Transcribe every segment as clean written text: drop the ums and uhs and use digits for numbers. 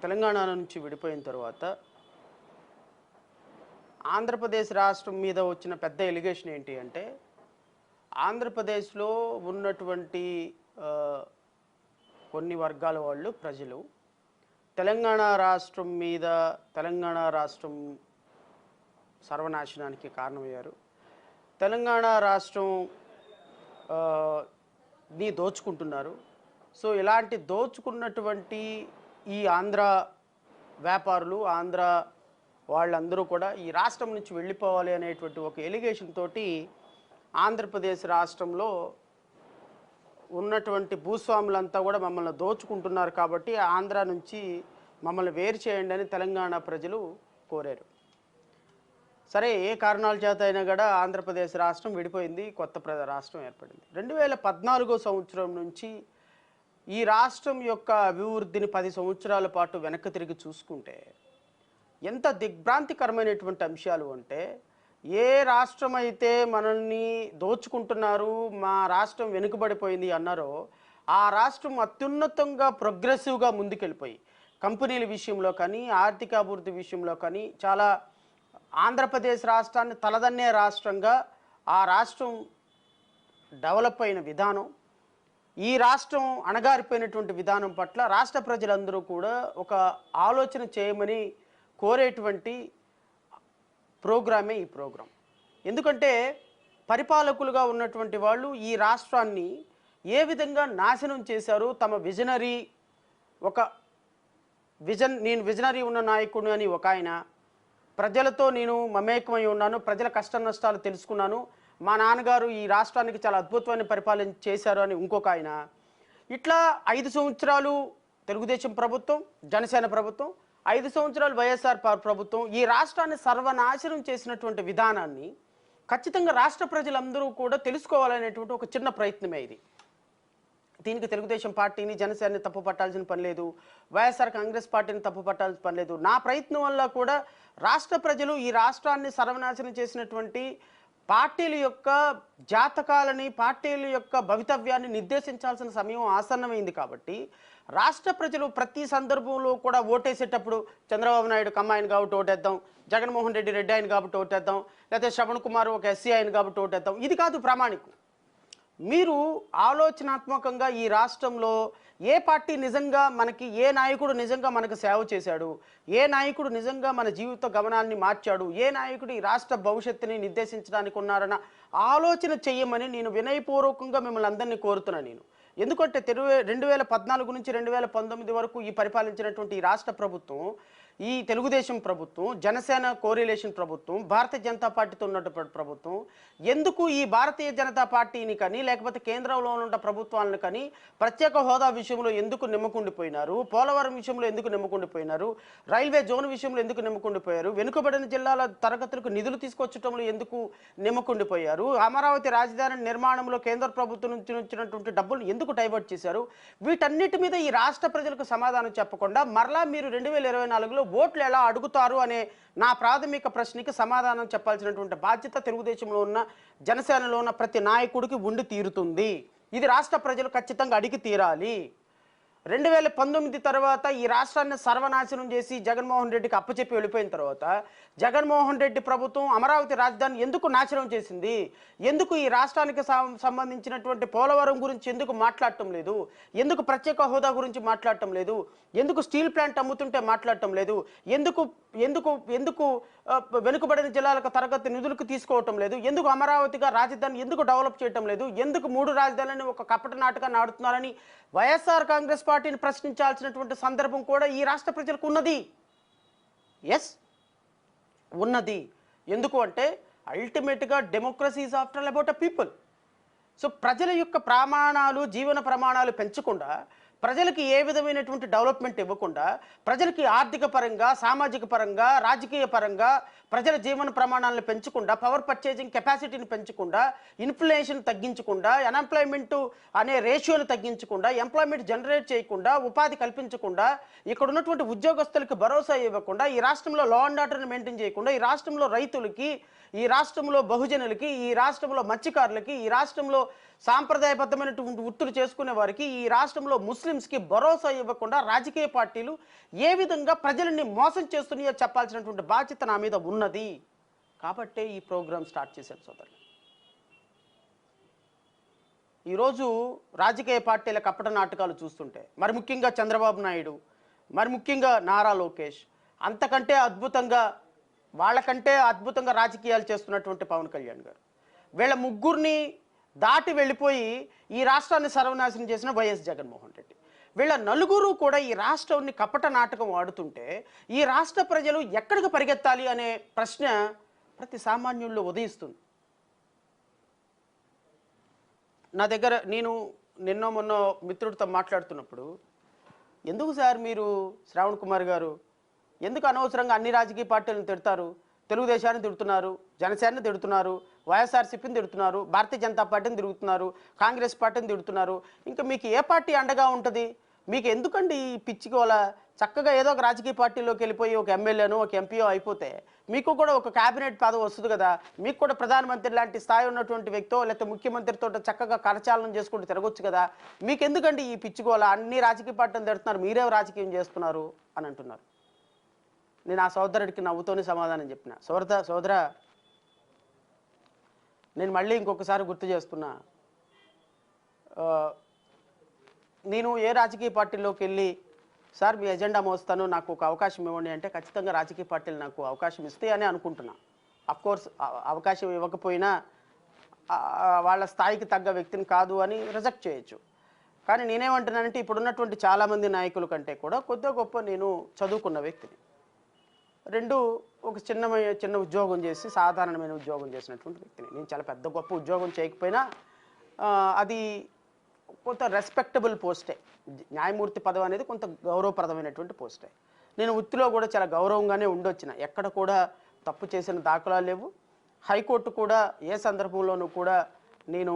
తెలంగాణ నుంచి విడిపోయిన తర్వాత ఆంధ్రప్రదేశ్ రాష్ట్రం మీద వచ్చిన పెద్ద ఎలిగేషన్ ఏంటి అంటే ఆంధ్రప్రదేశ్లో ఉన్నటువంటి ఆహ్, కొన్ని వర్గాల వాళ్ళు ప్రజలు తెలంగాణ రాష్ట్రం మీద తెలంగాణ రాష్ట్రం సర్వనాశనానికి కారణమయ్యారు. తెలంగాణ రాష్ట్రం ఆహ్, ని దోచుకుంటున్నారు. సో, ఇలాంటి దోచుకున్నటువంటి ఈ ఆంధ్ర వ్యాపారులు, ఆంధ్ర వాళ్ళందరూ కూడా ఈ రాష్ట్రం నుంచి వెళ్ళిపోవాలి అనేటువంటి ఒక ఎలిగేషన్ తోటి ఆంధ్రప్రదేశ్ రాష్ట్రంలో ఉన్నటువంటి భూస్వాములంతా కూడా మమ్మల్ని దోచుకుంటున్నారు కాబట్టి ఆంధ్ర నుంచి మమ్మల్ని వేరు చేయండి అని తెలంగాణ ప్రజలు కోరారు. సరే, ఏ కారణాల చేత అయినా కూడా ఆంధ్రప్రదేశ్ రాష్ట్రం విడిపోయింది, కొత్త రాష్ట్రం ఏర్పడింది. 2014 సంవత్సరం నుంచి ఈ రాష్ట్రం యొక్క అభివృద్ధిని 10 సంవత్సరాల పాటు వెనక్కి తిరిగి చూసుకుంటే ఎంత దిగ్భ్రాంతికరమైనటువంటి అంశాలు అంటే, ఏ రాష్ట్రం అయితే మనల్ని దోచుకుంటున్నారు, మా రాష్ట్రం వెనుకబడిపోయింది అన్నారో ఆ రాష్ట్రం అత్యున్నతంగా ప్రోగ్రెసివ్గా ముందుకెళ్ళిపోయి కంపెనీల విషయంలో కానీ, ఆర్థిక అభివృద్ధి విషయంలో కానీ చాలా ఆంధ్రప్రదేశ్ రాష్ట్రాన్ని తలదన్నే రాష్ట్రంగా ఆ రాష్ట్రం డెవలప్ అయిన విధానం, ఈ రాష్ట్రం అణగారిపోయినటువంటి విధానం పట్ల రాష్ట్ర ప్రజలందరూ కూడా ఒక ఆలోచన చేయమని కోరేటువంటి ప్రోగ్రామే ఈ ప్రోగ్రాం. ఎందుకంటే పరిపాలకులుగా ఉన్నటువంటి వాళ్ళు ఈ రాష్ట్రాన్ని ఏ విధంగా నాశనం చేశారు, తమ విజనరీ ఒక నేను విజనరీ ఉన్న నాయకుడు అని ఒక ఆయన, ప్రజలతో నేను మమేకమై ఉన్నాను, ప్రజల కష్ట నష్టాలు తెలుసుకున్నాను, మా నాన్నగారు ఈ రాష్ట్రానికి చాలా అద్భుతమైన పరిపాలన చేశారు అని ఇంకొక ఆయన, ఇట్లా 5 సంవత్సరాలు తెలుగుదేశం ప్రభుత్వం, జనసేన ప్రభుత్వం, 5 సంవత్సరాలు వైఎస్ఆర్ ప్రభుత్వం ఈ రాష్ట్రాన్ని సర్వనాశనం చేసినటువంటి విధానాన్ని ఖచ్చితంగా రాష్ట్ర ప్రజలందరూ కూడా తెలుసుకోవాలనేటువంటి ఒక చిన్న ప్రయత్నమే ఇది. దీనికి తెలుగుదేశం పార్టీని, జనసేనని తప్పు పట్టాల్సిన పని లేదు, వైఎస్ఆర్ కాంగ్రెస్ పార్టీని తప్పు పట్టాల్సిన పని లేదు. నా ప్రయత్నం వల్ల కూడా రాష్ట్ర ప్రజలు ఈ రాష్ట్రాన్ని సర్వనాశనం చేసినటువంటి పార్టీల యొక్క జాతకాలని, పార్టీల యొక్క భవితవ్యాన్ని నిర్దేశించాల్సిన సమయం ఆసన్నమైంది కాబట్టి రాష్ట్ర ప్రజలు ప్రతి సందర్భంలో కూడా ఓటేసేటప్పుడు చంద్రబాబు నాయుడు కమ్మాయిని కాబట్టి ఓటేద్దాం, జగన్మోహన్ రెడ్డి రెడ్డి ఆయన కాబట్టి ఓటేద్దాం, లేకపోతే శ్రవణ్ కుమార్ ఒక ఎస్సీ ఆయన కాబట్టి ఓటేద్దాం, ఇది కాదు ప్రామాణికం. మీరు ఆలోచనాత్మకంగా ఈ రాష్ట్రంలో ఏ పార్టీ నిజంగా మనకి, ఏ నాయకుడు నిజంగా మనకు సేవ చేశాడు, ఏ నాయకుడు నిజంగా మన జీవిత గమనాన్ని మార్చాడు, ఏ నాయకుడు ఈ రాష్ట్ర భవిష్యత్తుని నిర్దేశించడానికి ఉన్నారన్న ఆలోచన చెయ్యమని నేను వినయపూర్వకంగా మిమ్మల్ని అందరినీ కోరుతున్నాను నేను. ఎందుకంటే 2014 నుంచి 2019 వరకు ఈ పరిపాలించినటువంటి ఈ రాష్ట్ర ప్రభుత్వం, ఈ తెలుగుదేశం ప్రభుత్వం, జనసేన కోరిలేషన్ ప్రభుత్వం, భారతీయ జనతా పార్టీతో ఉన్నటువంటి ప్రభుత్వం ఎందుకు ఈ భారతీయ జనతా పార్టీని కానీ, లేకపోతే కేంద్రంలో ఉన్న ప్రభుత్వాలను కానీ ప్రత్యేక హోదా విషయంలో ఎందుకు నిమ్మకుండిపోయినారు, పోలవరం విషయంలో ఎందుకు నిమ్మకుండిపోయినారు, రైల్వే జోన్ విషయంలో ఎందుకు నిమ్మకుండిపోయారు, వెనుకబడిన జిల్లాల తరగతులకు నిధులు తీసుకొచ్చడంలో ఎందుకు నిమ్మకుండిపోయారు, అమరావతి రాజధాని నిర్మాణంలో కేంద్ర ప్రభుత్వం నుంచి వచ్చినటువంటి డబ్బులు ఎందుకు డైవర్ట్ చేశారు, వీటన్నిటి మీద ఈ రాష్ట్ర ప్రజలకు సమాధానం చెప్పకుండా మరలా మీరు 2024లో ఓట్లు ఎలా అడుగుతారు అనే నా ప్రాథమిక ప్రశ్నకి సమాధానం చెప్పాల్సినటువంటి బాధ్యత తెలుగుదేశంలో ఉన్న, జనసేనలో ఉన్న ప్రతి నాయకుడికి ఉండి తీరుతుంది. ఇది రాష్ట్ర ప్రజలు ఖచ్చితంగా అడిగి తీరాలి. 2019 తర్వాత ఈ రాష్ట్రాన్ని సర్వనాశనం చేసి జగన్మోహన్ రెడ్డికి అప్పచెప్పి వెళ్ళిపోయిన తర్వాత జగన్మోహన్ రెడ్డి ప్రభుత్వం అమరావతి రాజధాని ఎందుకు నాశనం చేసింది, ఎందుకు ఈ రాష్ట్రానికి సంబంధించినటువంటి పోలవరం గురించి ఎందుకు మాట్లాడటం లేదు, ఎందుకు ప్రత్యేక హోదా గురించి మాట్లాడటం లేదు, ఎందుకు స్టీల్ ప్లాంట్ అమ్ముతుంటే మాట్లాడటం లేదు, ఎందుకు ఎందుకు ఎందుకు వెనుకబడిన జిల్లాలకు తరగతి నిధులకు తీసుకోవటం లేదు, ఎందుకు అమరావతిగా రాజధాని ఎందుకు డెవలప్ చేయటం లేదు, ఎందుకు 3 రాజధానులని ఒక కపట నాటకాన్ని ఆడుతున్నారని వైఎస్ఆర్ కాంగ్రెస్ పార్టీని ప్రశ్నించాల్సినటువంటి సందర్భం కూడా ఈ రాష్ట్ర ప్రజలకు ఉన్నది. ఎస్, ఉన్నది. ఎందుకు అంటే అల్టిమేట్గా democracy is after all about a people. So ప్రజల యొక్క ప్రమాణాలు, జీవన ప్రమాణాలు పెంచకుండా, ప్రజలకి ఏ విధమైనటువంటి డెవలప్మెంట్ ఇవ్వకుండా, ప్రజలకి ఆర్థిక పరంగా, సామాజిక పరంగా, రాజకీయ పరంగా ప్రజల జీవన ప్రమాణాలను పెంచకుండా, పవర్ పర్చేజింగ్ కెపాసిటీని పెంచకుండా, ఇన్ఫ్లేషన్ తగ్గించకుండా, అన్ఎంప్లాయ్మెంట్ అనే రేషియోని తగ్గించకుండా, ఎంప్లాయ్మెంట్ జనరేట్ చేయకుండా, ఉపాధి కల్పించకుండా, ఇక్కడ ఉన్నటువంటి ఉద్యోగస్తులకు భరోసా ఇవ్వకుండా, ఈ రాష్ట్రంలో లా అండ్ ఆర్డర్ని మెయింటైన్ చేయకుండా, ఈ రాష్ట్రంలో రైతులకి, ఈ రాష్ట్రంలో బహుజనులకి, ఈ రాష్ట్రంలో మత్స్యకారులకి, ఈ రాష్ట్రంలో సాంప్రదాయబద్ధమైనటువంటి వృత్తులు చేసుకునే వారికి ఈ రాష్ట్రంలో ముస్లిమ్స్కి భరోసా ఇవ్వకుండా రాజకీయ పార్టీలు ఏ విధంగా ప్రజలని మోసం చేస్తున్నాయో చెప్పాల్సినటువంటి బాధ్యత నా మీద ఉన్నది. కాబట్టే ఈ ప్రోగ్రాం స్టార్ట్ చేశాను సోదరులు. ఈరోజు రాజకీయ పార్టీల కపట నాటకాలు చూస్తుంటే, మరి ముఖ్యంగా చంద్రబాబు నాయుడు, మరి ముఖ్యంగా నారా లోకేష్, అంతకంటే అద్భుతంగా వాళ్ళకంటే అద్భుతంగా రాజకీయాలు చేస్తున్నటువంటి పవన్ కళ్యాణ్ గారు, వీళ్ళ ముగ్గురిని దాటి వెళ్ళిపోయి ఈ రాష్ట్రాన్ని సర్వనాశనం చేసిన వైఎస్ జగన్మోహన్ రెడ్డి, వీళ్ళ నలుగురు కూడా ఈ రాష్ట్రాన్ని కపట నాటకం ఆడుతుంటే ఈ రాష్ట్ర ప్రజలు ఎక్కడికి పరిగెత్తాలి అనే ప్రశ్న ప్రతి సామాన్యుల్లో ఉదయిస్తుంది. నా దగ్గర నేను నిన్న మొన్న మిత్రుడితో మాట్లాడుతున్నప్పుడు, ఎందుకు సార్ మీరు శ్రావణ్ కుమార్ గారు ఎందుకు అనవసరంగా అన్ని రాజకీయ పార్టీలను తిడతారు? తెలుగుదేశాన్ని తిడుతున్నారు, జనసేనని తిడుతున్నారు, వైఎస్ఆర్సీపీని తిడుతున్నారు, భారతీయ జనతా పార్టీని తిరుగుతున్నారు, కాంగ్రెస్ పార్టీని తిడుతున్నారు, ఇంకా మీకు ఏ పార్టీ అండగా ఉంటుంది? మీకు ఎందుకండి ఈ పిచ్చికోల? చక్కగా ఏదో ఒక రాజకీయ పార్టీలోకి వెళ్ళిపోయి ఒక ఎమ్మెల్యేనో ఒక ఎంపీఓ అయిపోతే మీకు కూడా ఒక క్యాబినెట్ పదవి వస్తుంది కదా, మీకు కూడా ప్రధానమంత్రి లాంటి స్థాయి ఉన్నటువంటి వ్యక్తో లేకపోతే ముఖ్యమంత్రితో చక్కగా కరచాలనం చేసుకుంటూ తిరగొచ్చు కదా. మీకు ఎందుకండి ఈ పిచ్చికోల? అన్ని రాజకీయ పార్టీలు తిడుతున్నారు, మీరే రాజకీయం చేస్తున్నారు అని అంటున్నారు. నేను ఆ సోదరుడికి నవ్వుతోనే సమాధానం చెప్పిన, సోదరా నేను మళ్ళీ ఇంకొకసారి గుర్తు చేస్తున్నా, నేను ఏ రాజకీయ పార్టీలోకి వెళ్ళి సార్ మీ ఎజెండా మోస్తాను, నాకు ఒక అవకాశం ఇవ్వండి అంటే ఖచ్చితంగా రాజకీయ పార్టీలు నాకు అవకాశం ఇస్తాయని అనుకుంటున్నా. అఫ్కోర్స్ అవకాశం ఇవ్వకపోయినా వాళ్ళ స్థాయికి తగ్గ వ్యక్తిని కాదు అని రిజెక్ట్ చేయొచ్చు. కానీ నేనేమంటున్నానంటే ఇప్పుడున్నటువంటి చాలామంది నాయకుల కంటే కూడా కొద్దిగా గొప్ప నేను చదువుకున్న వ్యక్తిని, రెండు ఒక చిన్న ఉద్యోగం చేసి సాధారణమైన ఉద్యోగం చేసినటువంటి వ్యక్తిని. నేను చాలా పెద్ద గొప్ప ఉద్యోగం చేయకపోయినా అది కొంత రెస్పెక్టబుల్ పోస్టే. న్యాయమూర్తి పదవి అనేది కొంత గౌరవప్రదమైనటువంటి పోస్టే. నేను వృత్తిలో కూడా చాలా గౌరవంగానే ఉండొచ్చిన, ఎక్కడ కూడా తప్పు చేసిన దాఖలాలు లేవు. హైకోర్టు కూడా ఏ సందర్భంలోనూ కూడా నేను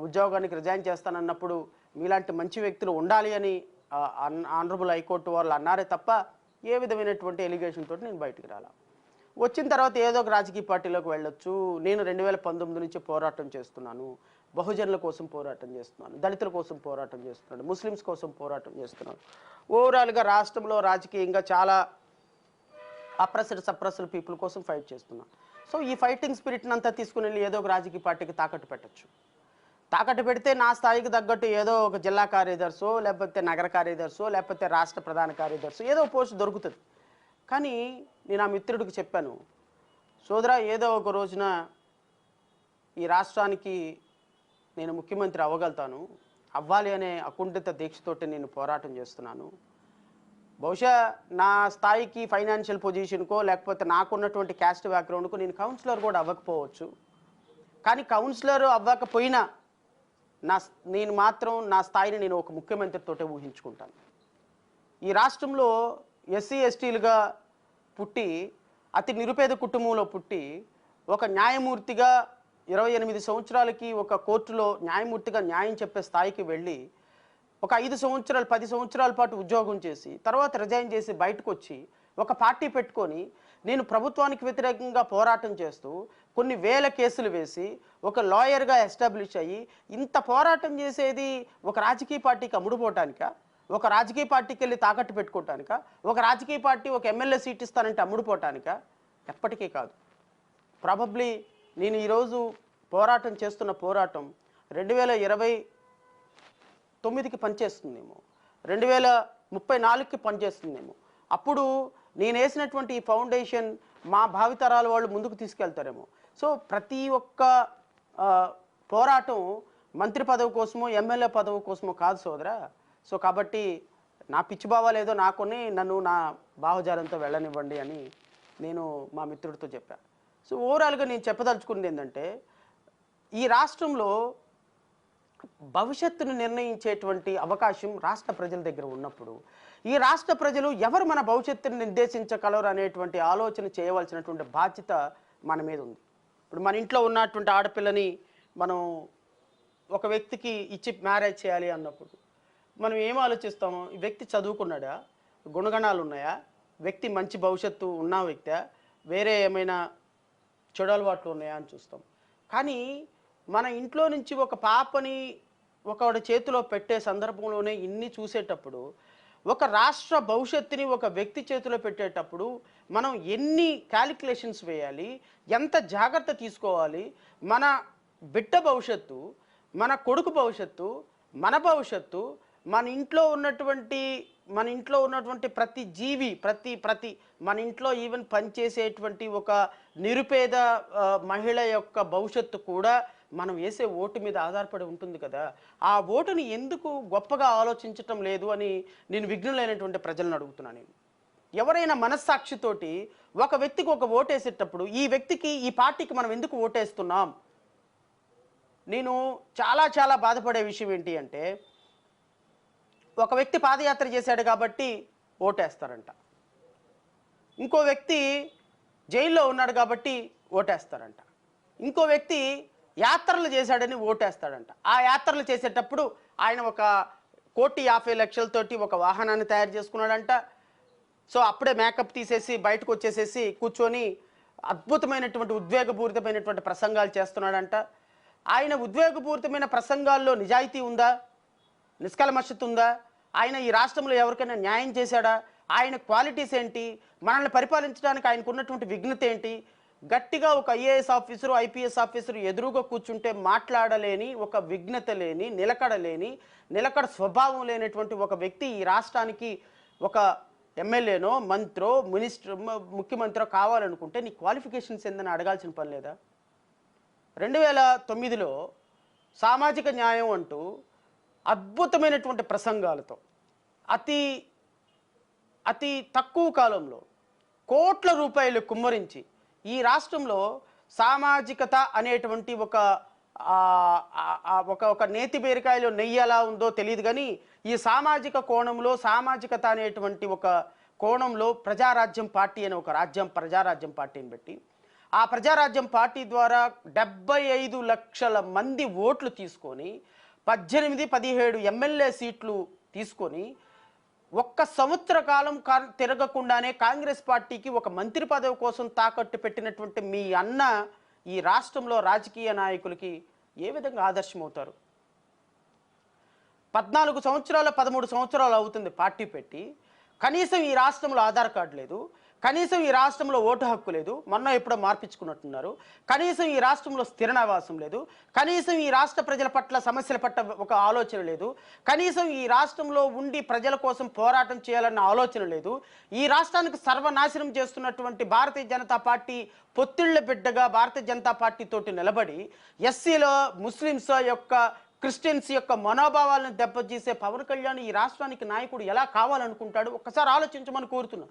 ఉద్యోగానికి రిజైన్ చేస్తానన్నప్పుడు మీలాంటి మంచి వ్యక్తులు ఉండాలి అని ఆనరబుల్ హైకోర్టు వాళ్ళు అన్నారే తప్ప ఏ విధమైనటువంటి ఎలిగేషన్ తోటి నేను బయటికి రాలా. వచ్చిన తర్వాత ఏదో ఒక రాజకీయ పార్టీలోకి వెళ్ళొచ్చు. నేను 2019 నుంచి పోరాటం చేస్తున్నాను, బహుజనుల కోసం పోరాటం చేస్తున్నాను, దళితుల కోసం పోరాటం చేస్తున్నాను, ముస్లిమ్స్ కోసం పోరాటం చేస్తున్నాను. ఓవరాల్గా రాష్ట్రంలో రాజకీయంగా చాలా అప్రెస్డ్ సప్రెస్డ్ పీపుల్ కోసం ఫైట్ చేస్తున్నాను. సో ఈ ఫైటింగ్ స్పిరిట్ని అంతా తీసుకుని వెళ్ళి ఏదో ఒక రాజకీయ పార్టీకి తాకట్టు పెట్టచ్చు. తాకట్టు పెడితే నా స్థాయికి తగ్గట్టు ఏదో ఒక జిల్లా కార్యదర్శో లేకపోతే నగర కార్యదర్శో లేకపోతే రాష్ట్ర ప్రధాన కార్యదర్శో ఏదో పోస్ట్ దొరుకుతుంది. కానీ నేను ఆ మిత్రుడికి చెప్పాను, సోదరా ఏదో ఒక రోజున ఈ రాష్ట్రానికి నేను ముఖ్యమంత్రి అవ్వగలుగుతాను, అవ్వాలి అనే అకుంఠిత దీక్షతోటి నేను పోరాటం చేస్తున్నాను. బహుశా నా స్థాయికి ఫైనాన్షియల్ పొజిషన్కో లేకపోతే నాకున్నటువంటి క్యాస్ట్ బ్యాక్గ్రౌండ్కో నేను కౌన్సిలర్ కూడా అవ్వకపోవచ్చు. కానీ కౌన్సిలర్ అవ్వకపోయినా నేను మాత్రం నా స్థాయిని నేను ఒక ముఖ్యమంత్రితోటే ఊహించుకుంటాను. ఈ రాష్ట్రంలో ఎస్సీ ఎస్టీలుగా పుట్టి అతి నిరుపేద కుటుంబంలో పుట్టి ఒక న్యాయమూర్తిగా 28 సంవత్సరాలకి ఒక కోర్టులో న్యాయమూర్తిగా న్యాయం చెప్పే స్థాయికి వెళ్ళి ఒక 5 సంవత్సరాలు 10 సంవత్సరాల పాటు ఉద్యోగం చేసి తర్వాత రిజైన్ చేసి బయటకు వచ్చి ఒక పార్టీ పెట్టుకొని నేను ప్రభుత్వానికి వ్యతిరేకంగా పోరాటం చేస్తూ కొన్ని వేల కేసులు వేసి ఒక లాయర్గా ఎస్టాబ్లిష్ అయ్యి ఇంత పోరాటం చేసేది ఒక రాజకీయ పార్టీకి అమ్ముడుపోవటానిక, ఒక రాజకీయ పార్టీకి వెళ్ళి తాకట్టు పెట్టుకోవటానిక, ఒక రాజకీయ పార్టీ ఒక ఎమ్మెల్యే సీట్ ఇస్తానంటే అమ్ముడుపోవటానిక? ఎప్పటికీ కాదు. ప్రాబబ్లీ నేను ఈరోజు పోరాటం చేస్తున్న పోరాటం 2029కి పనిచేస్తుందేమో, 2034కి పనిచేస్తుందేమో. అప్పుడు నేను వేసినటువంటి ఈ ఫౌండేషన్ మా భావితరాల వాళ్ళు ముందుకు తీసుకెళ్తారేమో. సో ప్రతి ఒక్క పోరాటం మంత్రి పదవి కోసమో ఎమ్మెల్యే పదవి కోసమో కాదు సోదరా. సో కాబట్టి నా పిచ్చి భావాలు ఏదో నాకొని నన్ను నా భావజాలంతో వెళ్ళనివ్వండి అని నేను మా మిత్రుడితో చెప్పాను. సో ఓవరాల్గా నేను చెప్పదలుచుకున్నది ఏంటంటే, ఈ రాష్ట్రంలో భవిష్యత్తును నిర్ణయించేటువంటి అవకాశం రాష్ట్ర ప్రజల దగ్గర ఉన్నప్పుడు ఈ రాష్ట్ర ప్రజలు ఎవరు మన భవిష్యత్తును నిర్దేశించగలరు అనేటువంటి ఆలోచన చేయవలసినటువంటి బాధ్యత మన మీద ఉంది. ఇప్పుడు మన ఇంట్లో ఉన్నటువంటి ఆడపిల్లని మనం ఒక వ్యక్తికి ఇచ్చి మ్యారేజ్ చేయాలి అన్నప్పుడు మనం ఏం ఆలోచిస్తాము? ఈ వ్యక్తి చదువుకున్నాడా, గుణగణాలు ఉన్నాయా, వ్యక్తి మంచి భవిష్యత్తు ఉన్న వ్యక్తి, వేరే ఏమైనా చెడు అలవాట్లు ఉన్నాయా అని చూస్తాం. కానీ మన ఇంట్లో నుంచి ఒక పాపని ఒకడి చేతిలో పెట్టే సందర్భంలోనే ఇన్ని చూసేటప్పుడు, ఒక రాష్ట్ర భవిష్యత్తుని ఒక వ్యక్తి చేతిలో పెట్టేటప్పుడు మనం ఎన్ని క్యాలిక్యులేషన్స్ వేయాలి, ఎంత జాగ్రత్త తీసుకోవాలి, మన బిడ్డ భవిష్యత్తు, మన కొడుకు భవిష్యత్తు, మన భవిష్యత్తు, మన ఇంట్లో ఉన్నటువంటి ప్రతి జీవి, ప్రతి మన ఇంట్లో ఈవెన్ పనిచేసేటువంటి ఒక నిరుపేద మహిళ యొక్క భవిష్యత్తు కూడా మనం వేసే ఓటు మీద ఆధారపడి ఉంటుంది కదా. ఆ ఓటుని ఎందుకు గొప్పగా ఆలోచించటం లేదు అని నేను విఘ్నులైనటువంటి ప్రజలను అడుగుతున్నాను. నేను ఎవరైనా మనస్సాక్షితోటి ఒక వ్యక్తికి ఒక ఓటేసేటప్పుడు ఈ వ్యక్తికి, ఈ పార్టీకి మనం ఎందుకు ఓటేస్తున్నాం? నేను చాలా బాధపడే విషయం ఏంటి అంటే, ఒక వ్యక్తి పాదయాత్ర చేశాడు కాబట్టి ఓటేస్తారంట, ఇంకో వ్యక్తి జైల్లో ఉన్నాడు కాబట్టి ఓటేస్తారంట, ఇంకో వ్యక్తి యాత్రలు చేశాడని ఓటేస్తాడంట. ఆ యాత్రలు చేసేటప్పుడు ఆయన 1,50,00,000 ఒక వాహనాన్ని తయారు చేసుకున్నాడంట. సో అప్పుడే మేకప్ తీసేసి బయటకు వచ్చేసేసి కూర్చొని అద్భుతమైనటువంటి ఉద్వేగపూరితమైనటువంటి ప్రసంగాలు చేస్తున్నాడంట. ఆయన ఉద్వేగపూరితమైన ప్రసంగాల్లో నిజాయితీ ఉందా? నిష్కల్మషత ఉందా? ఆయన ఈ రాష్ట్రంలో ఎవరికైనా న్యాయం చేశాడా? ఆయన క్వాలిటీస్ ఏంటి? మనల్ని పరిపాలించడానికి ఆయనకు ఉన్నటువంటి విఘ్నత ఏంటి? గట్టిగా ఒక ఐఏఎస్ ఆఫీసరు, ఐపీఎస్ ఆఫీసరు ఎదురుగా కూర్చుంటే మాట్లాడలేని, ఒక విఘ్నత లేని, నిలకడ స్వభావం లేనటువంటి ఒక వ్యక్తి ఈ రాష్ట్రానికి ఒక ఎమ్మెల్యేనో, మంత్రో, ముఖ్యమంత్రో కావాలనుకుంటే నీ క్వాలిఫికేషన్స్ ఏందని అడగాల్సిన పని లేదా? 2009లో సామాజిక న్యాయం అంటూ అద్భుతమైనటువంటి ప్రసంగాలతో అతి తక్కువ కాలంలో కోట్ల రూపాయలు కుమ్మరించి ఈ రాష్ట్రంలో సామాజికత అనేటువంటి ఒక నేతి బీరకాయలో నెయ్యి ఎలా ఉందో తెలియదు, కానీ ఈ సామాజిక కోణంలో, సామాజికత అనేటువంటి ఒక కోణంలో ప్రజారాజ్యం పార్టీ అనే ఒక ప్రజారాజ్యం పార్టీని పెట్టి, ఆ ప్రజారాజ్యం పార్టీ ద్వారా 75 లక్షల మంది ఓట్లు తీసుకొని 18-17 ఎమ్మెల్యే సీట్లు తీసుకొని ఒక్క సంవత్సర కాలం తిరగకుండానే కాంగ్రెస్ పార్టీకి ఒక మంత్రి పదవి కోసం తాకట్టు పెట్టినటువంటి మీ అన్న ఈ రాష్ట్రంలో రాజకీయ నాయకులకి ఏ విధంగా ఆదర్శం అవుతారు? 14 సంవత్సరాలు 13 సంవత్సరాలు అవుతుంది పార్టీ పెట్టి, కనీసం ఈ రాష్ట్రంలో ఆధార్ కార్డు లేదు, కనీసం ఈ రాష్ట్రంలో ఓటు హక్కు లేదు, మొన్న ఎప్పుడో మార్పించుకున్నట్టున్నారు, కనీసం ఈ రాష్ట్రంలో స్థిర నివాసం లేదు, కనీసం ఈ రాష్ట్ర ప్రజల పట్ల సమస్యల పట్ల ఒక ఆలోచన లేదు, కనీసం ఈ రాష్ట్రంలో ఉండి ప్రజల కోసం పోరాటం చేయాలన్న ఆలోచన లేదు. ఈ రాష్ట్రానికి సర్వనాశనం చేస్తున్నటువంటి భారతీయ జనతా పార్టీ పొత్తిళ్ల బిడ్డగా భారతీయ జనతా పార్టీ తోటి నిలబడి ఎస్సీలో, ముస్లిమ్స్ యొక్క, క్రిస్టియన్స్ యొక్క మనోభావాలను దెబ్బతీసే పవన్ కళ్యాణ్ ఈ రాష్ట్రానికి నాయకుడు ఎలా కావాలనుకుంటాడు? ఒక్కసారి ఆలోచించమని కోరుతున్నా.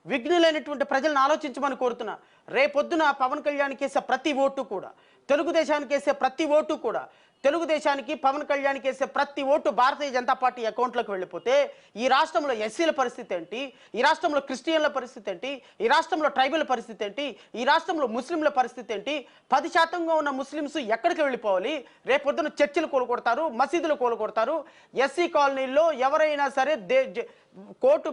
విఘ్నులైనటువంటి ప్రజలను ఆలోచించమని కోరుతున్నా. రేపొద్దున పవన్ కళ్యాణ్కి వేసే ప్రతి ఓటు కూడా, తెలుగుదేశానికి వేసే ప్రతి ఓటు కూడా, తెలుగుదేశానికి పవన్ కళ్యాణ్కి వేసే ప్రతి ఓటు భారతీయ జనతా పార్టీ అకౌంట్లోకి వెళ్ళిపోతే ఈ రాష్ట్రంలో ఎస్సీల పరిస్థితి ఏంటి? ఈ రాష్ట్రంలో క్రిస్టియన్ల పరిస్థితి ఏంటి? ఈ రాష్ట్రంలో ట్రైబల్ పరిస్థితి ఏంటి? ఈ రాష్ట్రంలో ముస్లింల పరిస్థితి ఏంటి? 10% ఉన్న ముస్లిమ్స్ ఎక్కడికి వెళ్ళిపోవాలి? రేపొద్దున చర్చిలు కూలగొడతారు, మసీదులు కూలగొడతారు. ఎస్సీ కాలనీల్లో ఎవరైనా సరే కోర్టు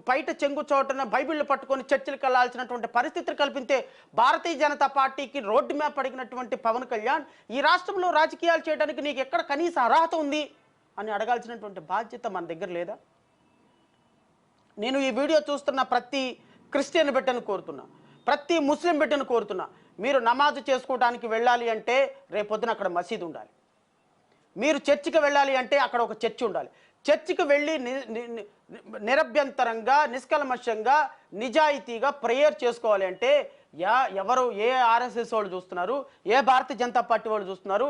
బయట చెంగు చోటన బైబిళ్ళు పట్టుకొని చర్చిలకు వెళ్లాల్సినటువంటి పరిస్థితులు కల్పితే భారతీయ జనతా పార్టీకి రోడ్డు మ్యాప్ అడిగినటువంటి పవన్ కళ్యాణ్ ఈ రాష్ట్రంలో రాజకీయాలు చేయడానికి నీకు ఎక్కడ కనీస అర్హత ఉంది అని అడగాల్సినటువంటి బాధ్యత మన దగ్గర లేదా? నేను ఈ వీడియో చూస్తున్న ప్రతి క్రిస్టియన్ బిడ్డను కోరుతున్నా, ప్రతి ముస్లిం బిడ్డను కోరుతున్నా, మీరు నమాజు చేసుకోవడానికి వెళ్ళాలి అంటే రేపొద్దున అక్కడ మసీదు ఉండాలి. మీరు చర్చికి వెళ్ళాలి అంటే అక్కడ ఒక చర్చి ఉండాలి. చర్చికి వెళ్ళి నిరభ్యంతరంగా, నిష్కల్మషంగా, నిజాయితీగా ప్రేయర్ చేసుకోవాలి అంటే ఏ ఆర్ఎస్ఎస్ వాళ్ళు చూస్తున్నారు, ఏ భారతీయ జనతా పార్టీ వాళ్ళు చూస్తున్నారు?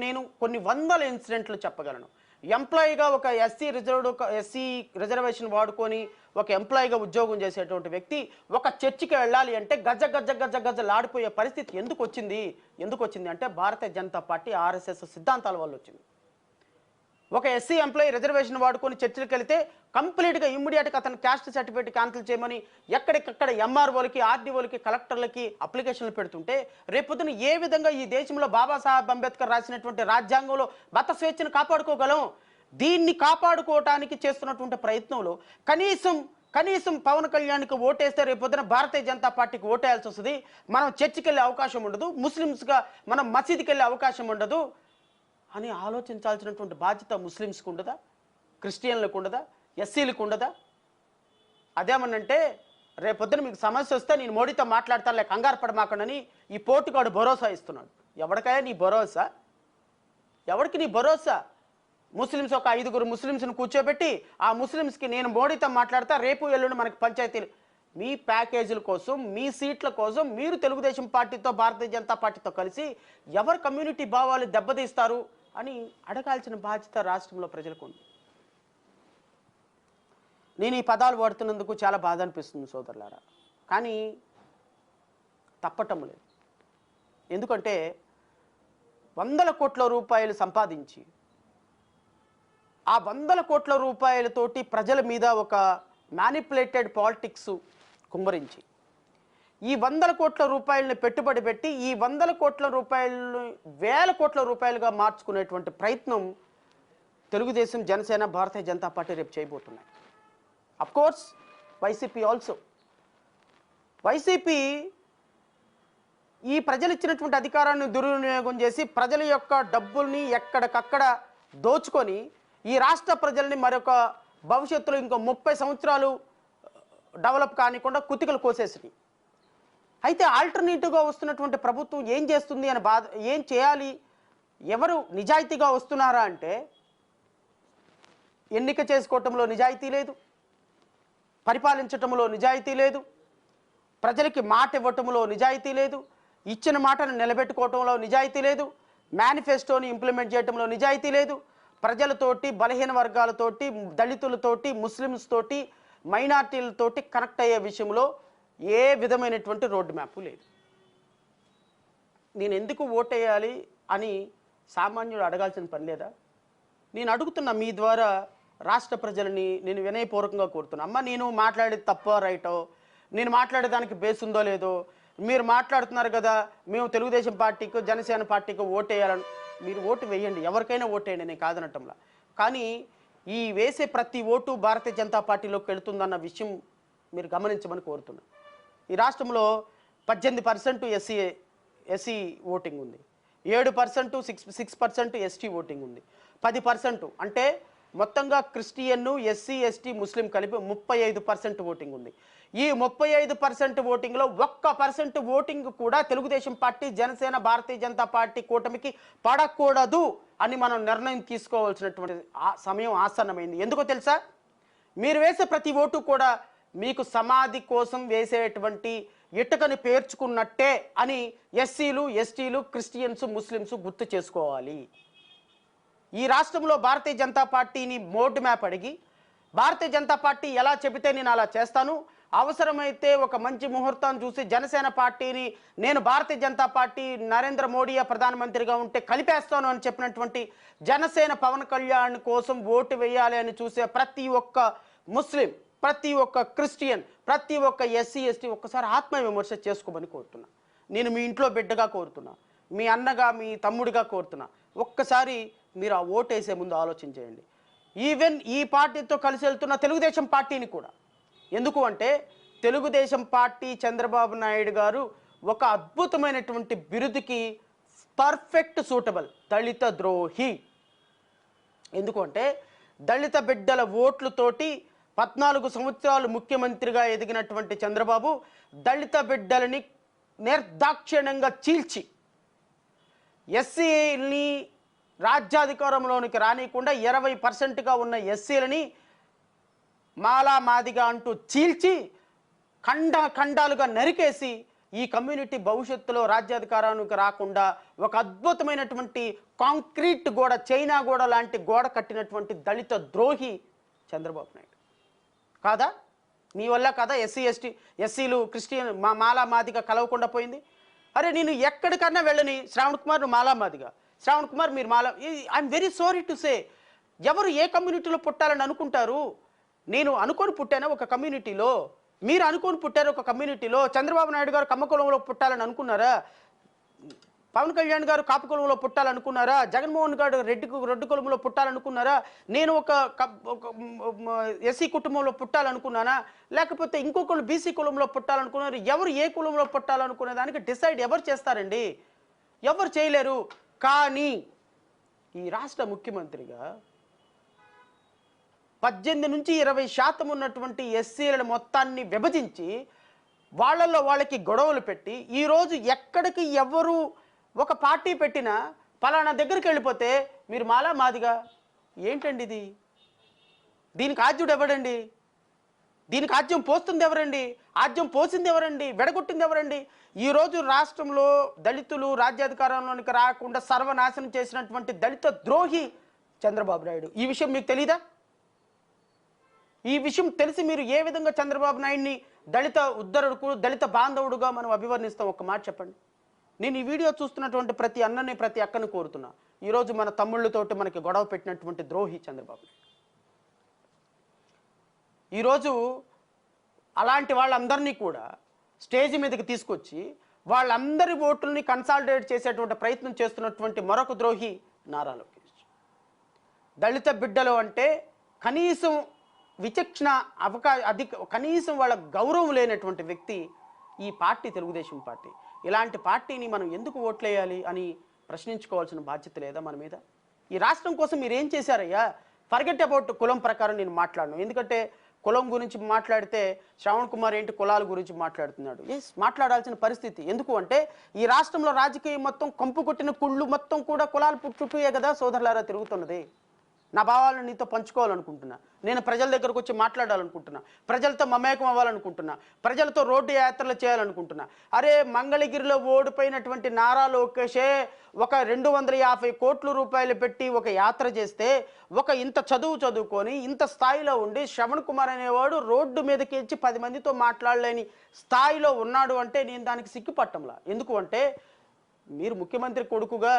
నేను కొన్ని వందల ఇన్సిడెంట్లు చెప్పగలను. ఎంప్లాయీగా ఒక ఎస్సీ రిజర్వేషన్ వాడుకొని ఒక ఎంప్లాయీగా ఉద్యోగం చేసేటువంటి వ్యక్తి ఒక చర్చికి వెళ్ళాలి అంటే గజ్జలాడిపోయే పరిస్థితి ఎందుకు వచ్చింది అంటే భారతీయ జనతా పార్టీ ఆర్ఎస్ఎస్ సిద్ధాంతాల వల్ల వచ్చింది. ఒక ఎస్సీ ఎంప్లాయీ రిజర్వేషన్ వాడుకొని చర్చలకు వెళితే కంప్లీట్గా ఇమ్మీడియట్గా అతను క్యాస్ట్ సర్టిఫికేట్ క్యాన్సిల్ చేయమని ఎక్కడికక్కడ ఎంఆర్ఓలకి, ఆర్డీఓలకి, కలెక్టర్లకి అప్లికేషన్లు పెడుతుంటే రేపొద్దున ఏ విధంగా ఈ దేశంలో బాబాసాహెబ్ అంబేద్కర్ రాసినటువంటి రాజ్యాంగంలో మత స్వేచ్ఛను కాపాడుకోగలం? దీన్ని కాపాడుకోవటానికి చేస్తున్నటువంటి ప్రయత్నంలో కనీసం కనీసం పవన్ కళ్యాణ్కి ఓటేస్తే రేపొద్దున భారతీయ జనతా పార్టీకి ఓటేయాల్సి వస్తుంది, మనం చర్చికి వెళ్ళే అవకాశం ఉండదు, ముస్లిమ్స్గా మనం మసీదుకి వెళ్ళే అవకాశం ఉండదు అని ఆలోచించాల్సినటువంటి బాధ్యత ముస్లిమ్స్కి ఉండదా, క్రిస్టియన్లకు ఉండదా, ఎస్సీలకు ఉండదా? అదేమనంటే రేపొద్దున మీకు సమస్య వస్తే నేను మోడీతో మాట్లాడతాను, లేక కంగారు పడమాకండి ఈ పోటుగాడు భరోసా ఇస్తున్నాడు. ఎవరికైనా నీ భరోసా? ఎవరికి నీ భరోసా? ముస్లిమ్స్ ఒక 5 ముస్లిమ్స్ని కూర్చోబెట్టి ఆ ముస్లిమ్స్కి నేను మోడీతో మాట్లాడతా, రేపు ఎల్లుండి మనకి పంచాయతీలు, మీ ప్యాకేజీల కోసం, మీ సీట్ల కోసం మీరు తెలుగుదేశం పార్టీతో భారతీయ జనతా పార్టీతో కలిసి ఎవరు కమ్యూనిటీ భావాలు దెబ్బతీస్తారు అని అడగాల్సిన బాధ్యత రాష్ట్రంలో ప్రజలకు ఉంది. నేను ఈ పదాలు వాడుతున్నందుకు చాలా బాధ అనిపిస్తుంది సోదరులారా, కానీ తప్పటం లేదు. ఎందుకంటే 100 కోట్ల రూపాయలు సంపాదించి ఆ 100 కోట్ల రూపాయలతోటి ప్రజల మీద ఒక మ్యానిపులేటెడ్ పాలిటిక్స్ కుమ్మరించి ఈ 100 కోట్ల రూపాయలని పెట్టుబడి పెట్టి ఈ 100 కోట్ల రూపాయలను 1000 కోట్ల రూపాయలుగా మార్చుకునేటువంటి ప్రయత్నం తెలుగుదేశం, జనసేన, భారతీయ జనతా పార్టీ రేపు చేయబోతున్నాయి. Of course YCP also. YCP ఈ ప్రజలు ఇచ్చినటువంటి అధికారాన్ని దుర్వినియోగం చేసి ప్రజల యొక్క డబ్బుల్ని ఎక్కడికక్కడ దోచుకొని ఈ రాష్ట్ర ప్రజల్ని మరొక భవిష్యత్తులో ఇంకో 30 సంవత్సరాలు డెవలప్ కానికుండా కుతికలు కోసేసినాయి. అయితే ఆల్టర్నేటివ్గా వస్తున్నటువంటి ప్రభుత్వం ఏం చేస్తుంది అని బాధ, ఏం చేయాలి, ఎవరు నిజాయితీగా వస్తున్నారా అంటే ఎన్నిక చేసుకోవటంలో నిజాయితీ లేదు, పరిపాలించటంలో నిజాయితీ లేదు, ప్రజలకి మాట ఇవ్వటంలో నిజాయితీ లేదు, ఇచ్చిన మాటను నిలబెట్టుకోవటంలో నిజాయితీ లేదు, మేనిఫెస్టోని ఇంప్లిమెంట్ చేయడంలో నిజాయితీ లేదు, ప్రజలతోటి, బలహీన వర్గాలతోటి, దళితులతోటి, ముస్లిమ్స్ తోటి, మైనార్టీలతోటి కనెక్ట్ అయ్యే విషయంలో ఏ విధమైనటువంటి రోడ్ మ్యాప్ లేదు. నేను ఎందుకు ఓటేయాలి అని సామాన్యుడు అడగాల్సిన పని లేదా? నేను అడుగుతున్నా మీ ద్వారా రాష్ట్ర ప్రజలని నేను వినయపూర్వకంగా కోరుతున్నా. అమ్మ, నేను మాట్లాడేది తప్పో రైటో, నేను మాట్లాడేదానికి బేస్ ఉందో లేదో, మీరు మాట్లాడుతున్నారు కదా మేము తెలుగుదేశం పార్టీకి, జనసేన పార్టీకి ఓటేయాలని, మీరు ఓటు వేయండి, ఎవరికైనా ఓటేయండి, నేను కాదనటంలా. కానీ ఈ వేసే ప్రతి ఓటు భారతీయ జనతా పార్టీలోకి వెళుతుందన్న విషయం మీరు గమనించమని కోరుతున్నాను. ఈ రాష్ట్రంలో 18% ఎస్సీ ఓటింగ్ ఉంది, 7% 6% ఎస్టీ ఓటింగ్ ఉంది, 10% అంటే మొత్తంగా క్రిస్టియన్ను, ఎస్సీ, ఎస్టీ, ముస్లిం కలిపి 35% ఓటింగ్ ఉంది. ఈ 35% ఓటింగ్లో 1% ఓటింగ్ కూడా తెలుగుదేశం పార్టీ, జనసేన, భారతీయ జనతా పార్టీ కూటమికి పడకూడదు అని మనం నిర్ణయం తీసుకోవాల్సినటువంటి సమయం ఆసన్నమైంది. ఎందుకో తెలుసా? మీరు వేసే ప్రతి ఓటు కూడా మీకు సమాధి కోసం వేసేటువంటి ఇటుకని పేర్చుకున్నట్టే అని ఎస్సీలు, ఎస్టీలు, క్రిస్టియన్స్, ముస్లిమ్స్ గుర్తు చేసుకోవాలి. ఈ రాష్ట్రంలో భారతీయ జనతా పార్టీని మోడ్ మ్యాప్ అడిగి భారతీయ జనతా పార్టీ ఎలా చెబితే నేను అలా చేస్తాను, అవసరమైతే ఒక మంచి ముహూర్తాన్ని చూసి జనసేన పార్టీని నేను భారతీయ జనతా పార్టీ నరేంద్ర మోడీ ప్రధానమంత్రిగా ఉంటే కలిపేస్తాను అని చెప్పినటువంటి జనసేన పవన్ కళ్యాణ్ కోసం ఓటు వేయాలి అని చూసే ప్రతి ఒక్క ముస్లిం, ప్రతి ఒక్క క్రిస్టియన్, ప్రతి ఒక్క ఎస్సీ, ఎస్టీ ఒక్కసారి ఆత్మవిమర్శ చేసుకోమని కోరుతున్నా. నేను మీ ఇంట్లో బిడ్డగా కోరుతున్నా, మీ అన్నగా, మీ తమ్ముడిగా కోరుతున్నా. ఒక్కసారి మీరు ఆ ఓటు వేసే ముందు ఆలోచన చేయండి. ఈవెన్ ఈ పార్టీతో కలిసి వెళ్తున్న తెలుగుదేశం పార్టీని కూడా. ఎందుకు అంటే తెలుగుదేశం పార్టీ, చంద్రబాబు నాయుడు గారు ఒక అద్భుతమైనటువంటి బిరుదుకి పర్ఫెక్ట్ సూటబుల్, దళిత ద్రోహి. ఎందుకు అంటే దళిత బిడ్డల ఓట్లతోటి 14 సంవత్సరాలు ముఖ్యమంత్రిగా ఎదిగినటువంటి చంద్రబాబు దళిత బిడ్డలని నిర్దాక్షిణ్యంగా చీల్చి ఎస్సీని రాజ్యాధికారంలోనికి రానియకుండా 20%గా ఉన్న ఎస్సీలని మాలా మాదిగా అంటూ చీల్చి ఖండాలుగా నరికేసి ఈ కమ్యూనిటీ భవిష్యత్తులో రాజ్యాధికారానికి రాకుండా ఒక అద్భుతమైనటువంటి కాంక్రీట్ గోడ, చైనా గోడ లాంటి గోడ కట్టినటువంటి దళిత ద్రోహి చంద్రబాబు నాయుడు కాదా? మీ వల్ల కదా ఎస్సీలు, క్రిస్టియన్, మాలా మాదిగా కలవకుండా పోయింది. అరే నేను ఎక్కడికన్నా వెళ్ళని, శ్రావణ్ కుమార్ నువ్వు మాలా మాదిగా, శ్రావణ్ కుమార్ మీరు మాలా, I'm very sorry to say, ఎవరు ఏ కమ్యూనిటీలో పుట్టాలని అనుకుంటారు? నేను అనుకొని పుట్టాను ఒక కమ్యూనిటీలో, మీరు అనుకొని పుట్టారు ఒక కమ్యూనిటీలో. చంద్రబాబు నాయుడు గారు కమ్మకులంలో పుట్టాలని అనుకున్నారా? పవన్ కళ్యాణ్ గారు కాపు కులంలో పుట్టాలనుకున్నారా? జగన్మోహన్ గారు రెడ్డి కులంలో పుట్టాలనుకున్నారా? నేను ఒక ఎస్సీ కుటుంబంలో పుట్టాలనుకున్నానా? లేకపోతే ఇంకొకరు బీసీ కులంలో పుట్టాలనుకున్నారు? ఎవరు ఏ కులంలో పుట్టాలనుకునే దానికి డిసైడ్ ఎవరు చేస్తారండి? ఎవరు చేయలేరు. కానీ ఈ రాష్ట్ర ముఖ్యమంత్రిగా 18 నుంచి 20% ఉన్నటువంటి ఎస్సీలను మొత్తాన్ని విభజించి వాళ్ళకి గొడవలు పెట్టి ఈరోజు ఎక్కడికి ఎవరు ఒక పార్టీ పెట్టినా పలానా దగ్గరికి వెళ్ళిపోతే మీరు మాలా మాదిగా ఏంటండి ఇది? దీనికి ఆద్యుడు ఎవడండి? దీనికి ఆద్యం పోస్తుంది ఎవరండి? ఆద్యం పోసింది ఎవరండి? వెడగొట్టింది ఎవరండి? ఈరోజు రాష్ట్రంలో దళితులు రాజ్యాధికారంలోనికి రాకుండా సర్వనాశనం చేసినటువంటి దళిత ద్రోహి చంద్రబాబు నాయుడు. ఈ విషయం మీకు తెలీదా? ఈ విషయం తెలిసి మీరు ఏ విధంగా చంద్రబాబు నాయుడిని దళిత ఉద్ధరుడుకు దళిత బాంధవుడుగా మనం అభివర్ణిస్తాం? ఒక్క మాట చెప్పండి. నేను ఈ వీడియో చూస్తున్నటువంటి ప్రతి అన్నని ప్రతి అక్కని కోరుతున్నా, ఈరోజు మన తమ్ముళ్ళతోటి మనకి గొడవ పెట్టినటువంటి ద్రోహి చంద్రబాబు నాయుడు. ఈరోజు అలాంటి వాళ్ళందరినీ కూడా స్టేజ్ మీదకి తీసుకొచ్చి వాళ్ళందరి ఓట్లని కన్సాలిడేట్ చేసేటువంటి ప్రయత్నం చేస్తున్నటువంటి మరొక ద్రోహి నారా లోకేష్. దళిత బిడ్డలు అంటే కనీసం విచక్షణ కనీసం వాళ్ళ గౌరవం లేనటువంటి వ్యక్తి ఈ పార్టీ, తెలుగుదేశం పార్టీ. ఇలాంటి పార్టీని మనం ఎందుకు ఓట్లేయాలి అని ప్రశ్నించుకోవాల్సిన బాధ్యత లేదా మన మీద? ఈ రాష్ట్రం కోసం మీరు ఏం చేశారయ్యా? ఫర్గెట్ అబౌట్ కులం ప్రకారం నేను మాట్లాడను. ఎందుకంటే కులం గురించి మాట్లాడితే శ్రవణ్ కుమార్ ఏంటి కులాల గురించి మాట్లాడుతున్నాడు. ఎస్, మాట్లాడాల్సిన పరిస్థితి. ఎందుకు అంటే ఈ రాష్ట్రంలో రాజకీయం మొత్తం కంపు కొట్టిన కుళ్ళు మొత్తం కూడా కులాల చుట్టూయే కదా సోదరులారా తిరుగుతున్నది. నా భావాలను నీతో పంచుకోవాలనుకుంటున్నా. నేను ప్రజల దగ్గరకు వచ్చి మాట్లాడాలనుకుంటున్నా. ప్రజలతో మమేకం అవ్వాలనుకుంటున్నా. ప్రజలతో రోడ్డు యాత్రలు చేయాలనుకుంటున్నా. అరే, మంగళగిరిలో ఓడిపోయినటువంటి నారా లోకేషే ఒక 250 కోట్ల రూపాయలు పెట్టి ఒక యాత్ర చేస్తే, ఒక ఇంత చదువుకొని ఇంత స్థాయిలో ఉండి శ్రవణ్ కుమార్ అనేవాడు రోడ్డు మీదకి వచ్చి 10 మందితో మాట్లాడలేని స్థాయిలో ఉన్నాడు అంటే నేను దానికి సిగ్గుపట్టంలా. ఎందుకు అంటే మీరు ముఖ్యమంత్రి కొడుకుగా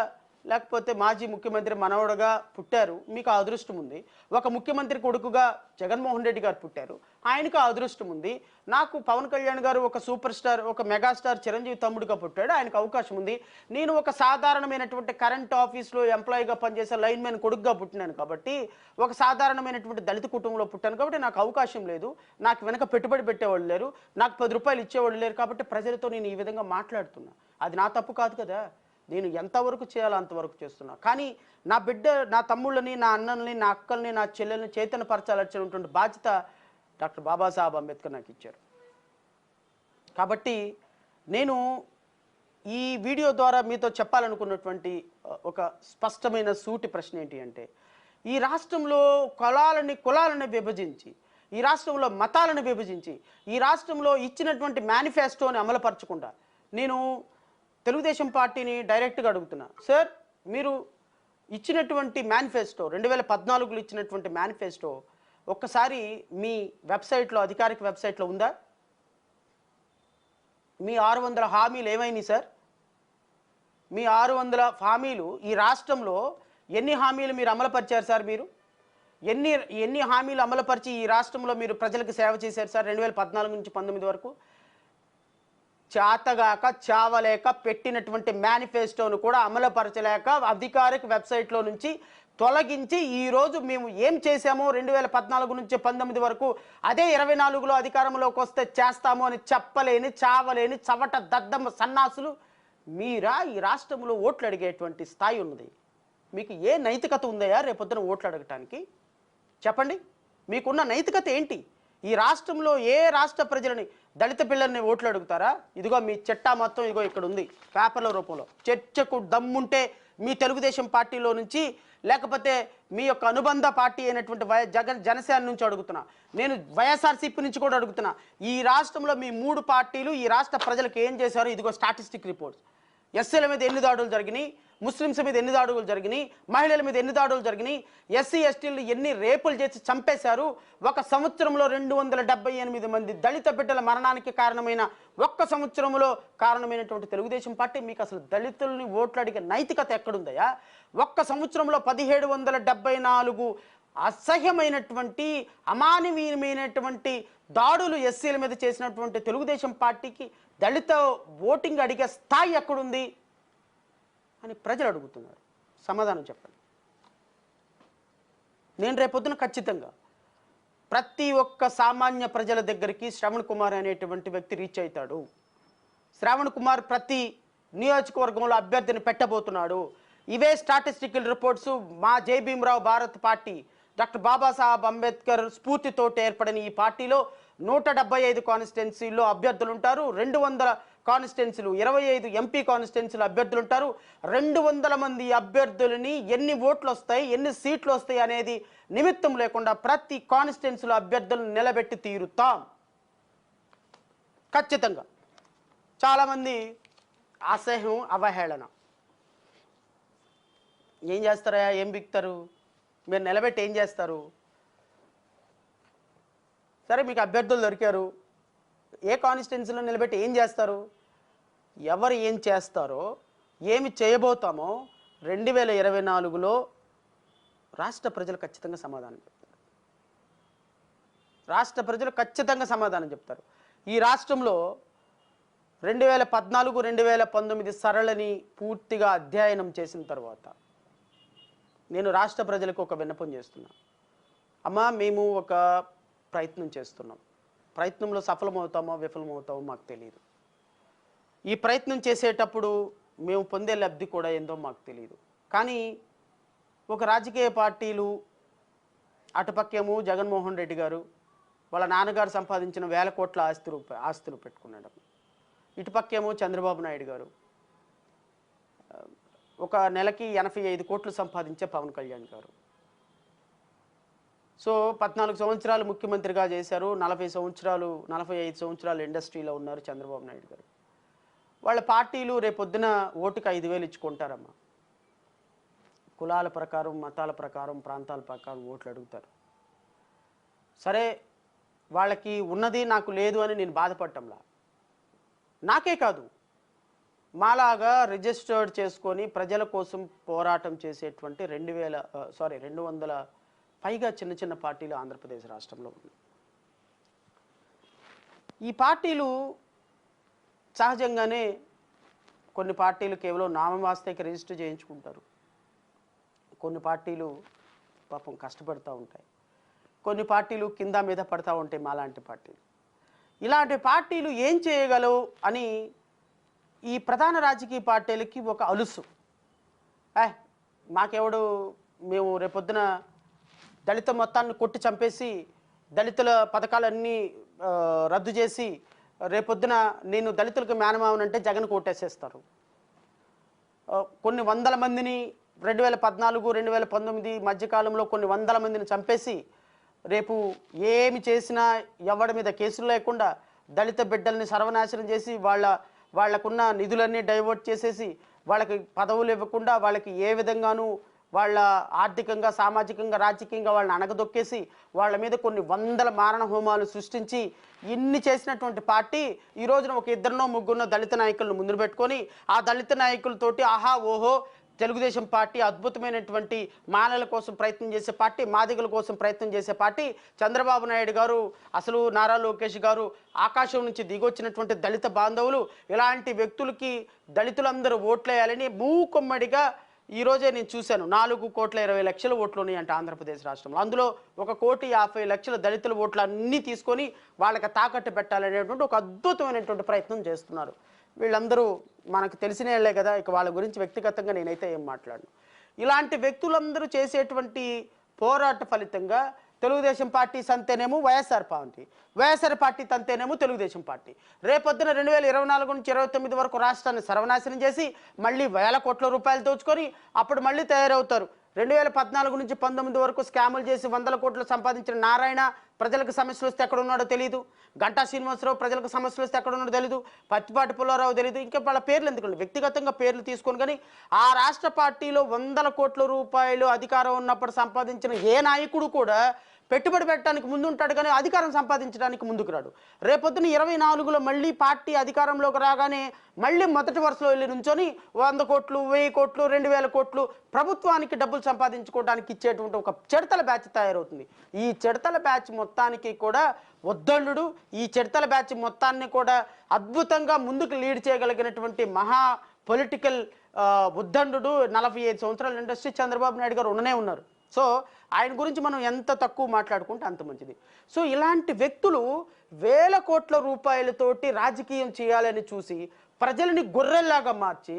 లేకపోతే మాజీ ముఖ్యమంత్రి మనవడుగా పుట్టారు, మీకు ఆ అదృష్టం ఉంది. ఒక ముఖ్యమంత్రి కొడుకుగా జగన్మోహన్ రెడ్డి గారు పుట్టారు, ఆయనకు ఆ అదృష్టం ఉంది. నాకు పవన్ కళ్యాణ్ గారు ఒక సూపర్ స్టార్, ఒక మెగాస్టార్ చిరంజీవి తమ్ముడుగా పుట్టాడు, ఆయనకు అవకాశం ఉంది. నేను ఒక సాధారణమైనటువంటి కరెంట్ ఆఫీస్లో ఎంప్లాయీగా పనిచేసే లైన్మెన్ కొడుకుగా పుట్టినాను కాబట్టి, ఒక సాధారణమైనటువంటి దళిత కుటుంబంలో పుట్టాను కాబట్టి నాకు అవకాశం లేదు. నాకు వెనక పెట్టుబడి పెట్టేవాళ్ళు లేరు, నాకు 10 రూపాయలు ఇచ్చేవాళ్ళు లేరు. కాబట్టి ప్రజలతో నేను ఈ విధంగా మాట్లాడుతున్నా. అది నా తప్పు కాదు కదా. నేను ఎంతవరకు చేయాలో అంతవరకు చేస్తున్నా. కానీ నా బిడ్డ, నా తమ్ముళ్ళని, నా అన్నల్ని, నా అక్కల్ని, నా చెల్లెల్ని చైతన్యపరచాల్సినటువంటి బాధ్యత డాక్టర్ బాబాసాహెబ్ అంబేద్కర్ నాకు ఇచ్చారు. కాబట్టి నేను ఈ వీడియో ద్వారా మీతో చెప్పాలనుకున్నటువంటి ఒక స్పష్టమైన సూటి ప్రశ్న ఏంటి అంటే, ఈ రాష్ట్రంలో కులాలను విభజించి, ఈ రాష్ట్రంలో మతాలను విభజించి, ఈ రాష్ట్రంలో ఇచ్చినటువంటి మేనిఫెస్టోని అమలుపరచకుండా నేను తెలుగుదేశం పార్టీని డైరెక్ట్గా అడుగుతున్నా, సార్ మీరు ఇచ్చినటువంటి మేనిఫెస్టో 2014లో ఇచ్చినటువంటి మేనిఫెస్టో ఒక్కసారి మీ వెబ్సైట్లో, అధికారిక వెబ్సైట్లో ఉందా? మీ 600 హామీలు ఏమైనాయి సార్? మీ 600 హామీలు ఈ రాష్ట్రంలో ఎన్ని హామీలు మీరు అమలుపరిచారు సార్? మీరు ఎన్ని హామీలు అమలుపరిచి ఈ రాష్ట్రంలో మీరు ప్రజలకు సేవ చేశారు సార్ 2014 నుంచి 19 వరకు? చేతగాక చావలేక పెట్టినటువంటి మేనిఫెస్టోను కూడా అమలుపరచలేక అధికారిక వెబ్సైట్లో నుంచి తొలగించి ఈరోజు మేము ఏం చేశామో 2014 నుంచి 19 వరకు అదే 24లో అధికారంలోకి వస్తే చేస్తాము అని చెప్పలేని, చావలేని చవట దద్దమ్మ సన్నాసులు మీరా ఈ రాష్ట్రంలో ఓట్లు అడిగేటువంటి స్థాయి ఉన్నది. మీకు ఏ నైతికత ఉందయా రేపొద్దున ఓట్లు అడగటానికి? చెప్పండి, మీకున్న నైతికత ఏంటి? ఈ రాష్ట్రంలో ఏ రాష్ట్ర ప్రజలని, దళిత పిల్లల్ని ఓట్లు అడుగుతారా? ఇదిగో మీ చట్టా మొత్తం ఇదిగో ఇక్కడ ఉంది పేపర్ల రూపంలో. చర్చకు దమ్ముంటే మీ తెలుగుదేశం పార్టీలో నుంచి, లేకపోతే మీ యొక్క అనుబంధ పార్టీ అయినటువంటి జనసేన నుంచి అడుగుతున్నా, నేను వైఎస్ఆర్సీపీ నుంచి కూడా అడుగుతున్నా. ఈ రాష్ట్రంలో మీ 3 పార్టీలు ఈ రాష్ట్ర ప్రజలకు ఏం చేశారో ఇదిగో స్టాటిస్టిక్ రిపోర్ట్స్. ఎస్సీల మీద ఎన్ని దాడులు జరిగినాయి, ముస్లిమ్స్ మీద ఎన్ని దాడులు జరిగినాయి, మహిళల మీద ఎన్ని దాడులు జరిగినాయి, ఎస్సీ ఎస్టీలు ఎన్ని రేపులు చేసి చంపేశారు, ఒక సంవత్సరంలో 278 మంది దళిత బిడ్డల మరణానికి కారణమైన, ఒక్క సంవత్సరంలో కారణమైనటువంటి తెలుగుదేశం పార్టీ మీకు అసలు దళితుల్ని ఓట్లు అడిగే నైతికత ఎక్కడుందయా? ఒక్క సంవత్సరంలో 1774 అసహ్యమైనటువంటి, అమానవీయమైనటువంటి దాడులు ఎస్సీల మీద చేసినటువంటి తెలుగుదేశం పార్టీకి దళిత ఓటింగ్ అడిగే స్థాయి ఎక్కడుంది? అని ప్రజలు అడుగుతున్నారు. సమాధానం చెప్పండి. నేను రేపొద్దున ఖచ్చితంగా ప్రతి ఒక్క సామాన్య ప్రజల దగ్గరికి శ్రవణ్ కుమార్ అనేటువంటి వ్యక్తి రీచ్ అవుతాడు. శ్రవణ్ కుమార్ ప్రతి నియోజకవర్గంలో అభ్యర్థిని పెట్టబోతున్నాడు. ఇవే స్టాటిస్టికల్ రిపోర్ట్స్ మా జై భీమరావు భారత్ పార్టీ డాక్టర్ బాబాసాహెబ్ అంబేద్కర్ స్ఫూర్తితో ఏర్పడిన ఈ పార్టీలో 175 కాన్స్టిట్యున్సీల్లో అభ్యర్థులు ఉంటారు. 200 కాన్స్టిట్యున్సీలు 25 ఎంపీ కాన్స్టిట్యున్సీలు అభ్యర్థులు ఉంటారు. 200 మంది అభ్యర్థులని ఎన్ని ఓట్లు వస్తాయి, ఎన్ని సీట్లు వస్తాయి అనేది నిమిత్తం లేకుండా ప్రతి కాన్స్టిట్యున్సీలో అభ్యర్థులను నిలబెట్టి తీరుతాం ఖచ్చితంగా. చాలామంది అసహ్యం, అవహేళన. ఏం చేస్తారా, ఏం బిక్తారు, మీరు నిలబెట్టి ఏం చేస్తారు? సరే, మీకు అభ్యర్థులు దొరికారు, ఏ కాన్స్టిట్యున్సీలో నిలబెట్టి ఏం చేస్తారు? ఎవరు ఏం చేస్తారో, ఏమి చేయబోతామో 2024లో రాష్ట్ర ప్రజలు ఖచ్చితంగా సమాధానం చెప్తారు. రాష్ట్ర ప్రజలు ఖచ్చితంగా సమాధానం చెప్తారు. ఈ రాష్ట్రంలో 2014, 2019 సరళిని పూర్తిగా అధ్యయనం చేసిన తర్వాత నేను రాష్ట్ర ప్రజలకు ఒక విన్నపం చేస్తున్నా. అమ్మా, మేము ఒక ప్రయత్నం చేస్తున్నాం. ప్రయత్నంలో సఫలమవుతామో విఫలమవుతామో మాకు తెలియదు. ఈ ప్రయత్నం చేసేటప్పుడు మేము పొందే లబ్ధి కూడా ఏందో మాకు తెలియదు. కానీ ఒక రాజకీయ పార్టీలు, అటుపక్కేమో జగన్మోహన్ రెడ్డి గారు వాళ్ళ నాన్నగారు సంపాదించిన 1000 కోట్ల ఆస్తులు పెట్టుకున్నాడు. ఇటుపక్కేమో చంద్రబాబు నాయుడు గారు ఒక నెలకి 85 కోట్లు సంపాదించే పవన్ కళ్యాణ్ గారు. సో 14 సంవత్సరాలు ముఖ్యమంత్రిగా చేశారు. 45 సంవత్సరాలు ఇండస్ట్రీలో ఉన్నారు చంద్రబాబు నాయుడు గారు. వాళ్ళ పార్టీలు రేపొద్దున ఓటుకు 5,000 ఇచ్చుకుంటారమ్మా. కులాల ప్రకారం, మతాల ప్రకారం, ప్రాంతాల ప్రకారం ఓట్లు అడుగుతారు. సరే, వాళ్ళకి ఉన్నది నాకు లేదు అని నేను బాధపడటంలా. నాకే కాదు, మాలాగా రిజిస్టర్డ్ చేసుకొని ప్రజల కోసం పోరాటం చేసేటువంటి 200 పైగా చిన్న చిన్న పార్టీలు ఆంధ్రప్రదేశ్ రాష్ట్రంలో ఉన్నాయి. ఈ పార్టీలు సహజంగానే కొన్ని పార్టీలు కేవలం నామవాస్తేకి రిజిస్టర్ చేయించుకుంటారు. కొన్ని పార్టీలు పాపం కష్టపడుతూ ఉంటాయి. కొన్ని పార్టీలు కింద మీద పడుతూ ఉంటాయి. మాలాంటి పార్టీలు, ఇలాంటి పార్టీలు ఏం చేయగలవు అని ఈ ప్రధాన రాజకీయ పార్టీలకి ఒక అలుసు. మాకెవడు, మేము రేపొద్దున దళిత మొత్తాన్ని కొట్టి చంపేసి దళితుల పథకాలన్నీ రద్దు చేసి రేపొద్దున నేను దళితులకు మేనమావనంటే జగన్ కోటేసేస్తారు. కొన్ని వందల మందిని 2014, 2019 మధ్యకాలంలో కొన్ని వందల మందిని చంపేసి రేపు ఏమి చేసినా ఎవడి మీద కేసులు లేకుండా దళిత బిడ్డల్ని సర్వనాశనం చేసి వాళ్ళకున్న నిధులన్నీ డైవర్ట్ చేసేసి వాళ్ళకి పదవులు ఇవ్వకుండా వాళ్ళకి ఏ విధంగానూ వాళ్ళ ఆర్థికంగా, సామాజికంగా, రాజకీయంగా వాళ్ళని అణగదొక్కేసి వాళ్ళ మీద కొన్ని వందల మారణ హోమాలు సృష్టించి ఇన్ని చేసినటువంటి పార్టీ ఈ రోజున ఒక 2 3 దళిత నాయకులను ముందు పెట్టుకొని ఆ దళిత నాయకులతోటి ఆహా ఓహో తెలుగుదేశం పార్టీ అద్భుతమైనటువంటి మాలల కోసం ప్రయత్నం చేసే పార్టీ, మాదిగల కోసం ప్రయత్నం చేసే పార్టీ, చంద్రబాబు నాయుడు గారు, అసలు నారా లోకేష్ గారు ఆకాశం నుంచి దిగొచ్చినటువంటి దళిత బాంధవులు, ఇలాంటి వ్యక్తులకి దళితులందరూ ఓట్లేయాలని మూకుమ్మడిగా ఈరోజే నేను చూశాను. 4,20,00,000 ఓట్లు ఉన్నాయంట ఆంధ్రప్రదేశ్ రాష్ట్రంలో. అందులో 1,50,00,000 దళితుల ఓట్లు అన్నీ తీసుకొని వాళ్ళకి తాకట్టు పెట్టాలనేటువంటి ఒక అద్భుతమైనటువంటి ప్రయత్నం చేస్తున్నారు. వీళ్ళందరూ మనకు తెలిసిన వాళ్ళే కదా, ఇక వాళ్ళ గురించి వ్యక్తిగతంగా నేనైతే ఏం మాట్లాడను. ఇలాంటి వ్యక్తులందరూ చేసేటువంటి పోరాట ఫలితంగా తెలుగుదేశం పార్టీ సంతేనేమో వైఎస్ఆర్ పార్టీ, వైఎస్ఆర్ పార్టీ తంతేనేమో తెలుగుదేశం పార్టీ రేపొద్దున 2024 నుంచి 29 వరకు రాష్ట్రాన్ని సర్వనాశనం చేసి మళ్ళీ 1000 కోట్ల రూపాయలు దోచుకొని అప్పుడు మళ్ళీ తయారవుతారు. 2014 నుంచి 19 వరకు స్కాములు చేసి 100 కోట్లు సంపాదించిన నారాయణ ప్రజలకు సమస్యలు వస్తే ఎక్కడ ఉన్నాడో తెలియదు. గంటా శ్రీనివాసరావు ప్రజలకు సమస్యలు వస్తే ఎక్కడ ఉన్నాడో తెలియదు. పత్తిపాటి పుల్లారావు తెలియదు. ఇంకా వాళ్ళ పేర్లు ఎందుకండి, వ్యక్తిగతంగా పేర్లు తీసుకొని. కానీ ఆ రాష్ట్ర పార్టీలో 100 కోట్ల రూపాయలు అధికారం ఉన్నప్పుడు సంపాదించిన ఏ నాయకుడు కూడా పెట్టుబడి పెట్టడానికి ముందు ఉంటాడు, కానీ అధికారం సంపాదించడానికి ముందుకు రాడు. రేపొద్దున 24లో మళ్ళీ పార్టీ అధికారంలోకి రాగానే మళ్ళీ మొదటి వరుసలో వెళ్ళి నుంచొని 100 కోట్లు, 1000 కోట్లు, 2000 కోట్లు ప్రభుత్వానికి డబ్బులు సంపాదించుకోవడానికి ఇచ్చేటువంటి ఒక చిడతల బ్యాచ్ తయారవుతుంది. ఈ చిడతల బ్యాచ్ మొత్తానికి కూడా ఉద్దళ్ళుడు, ఈ చిడతల బ్యాచ్ మొత్తాన్ని కూడా అద్భుతంగా ముందుకు లీడ్ చేయగలిగినటువంటి మహా పొలిటికల్ ఉద్దండు 45 సంవత్సరాల ఇండస్ట్రీ చంద్రబాబు నాయుడు గారు ఉండనే ఉన్నారు. సో ఆయన గురించి మనం ఎంత తక్కువ మాట్లాడుకుంటే అంత మంచిది. సో ఇలాంటి వ్యక్తులు వేల కోట్ల రూపాయలతోటి రాజకీయం చేయాలని చూసి ప్రజలని గొర్రెల్లాగా మార్చి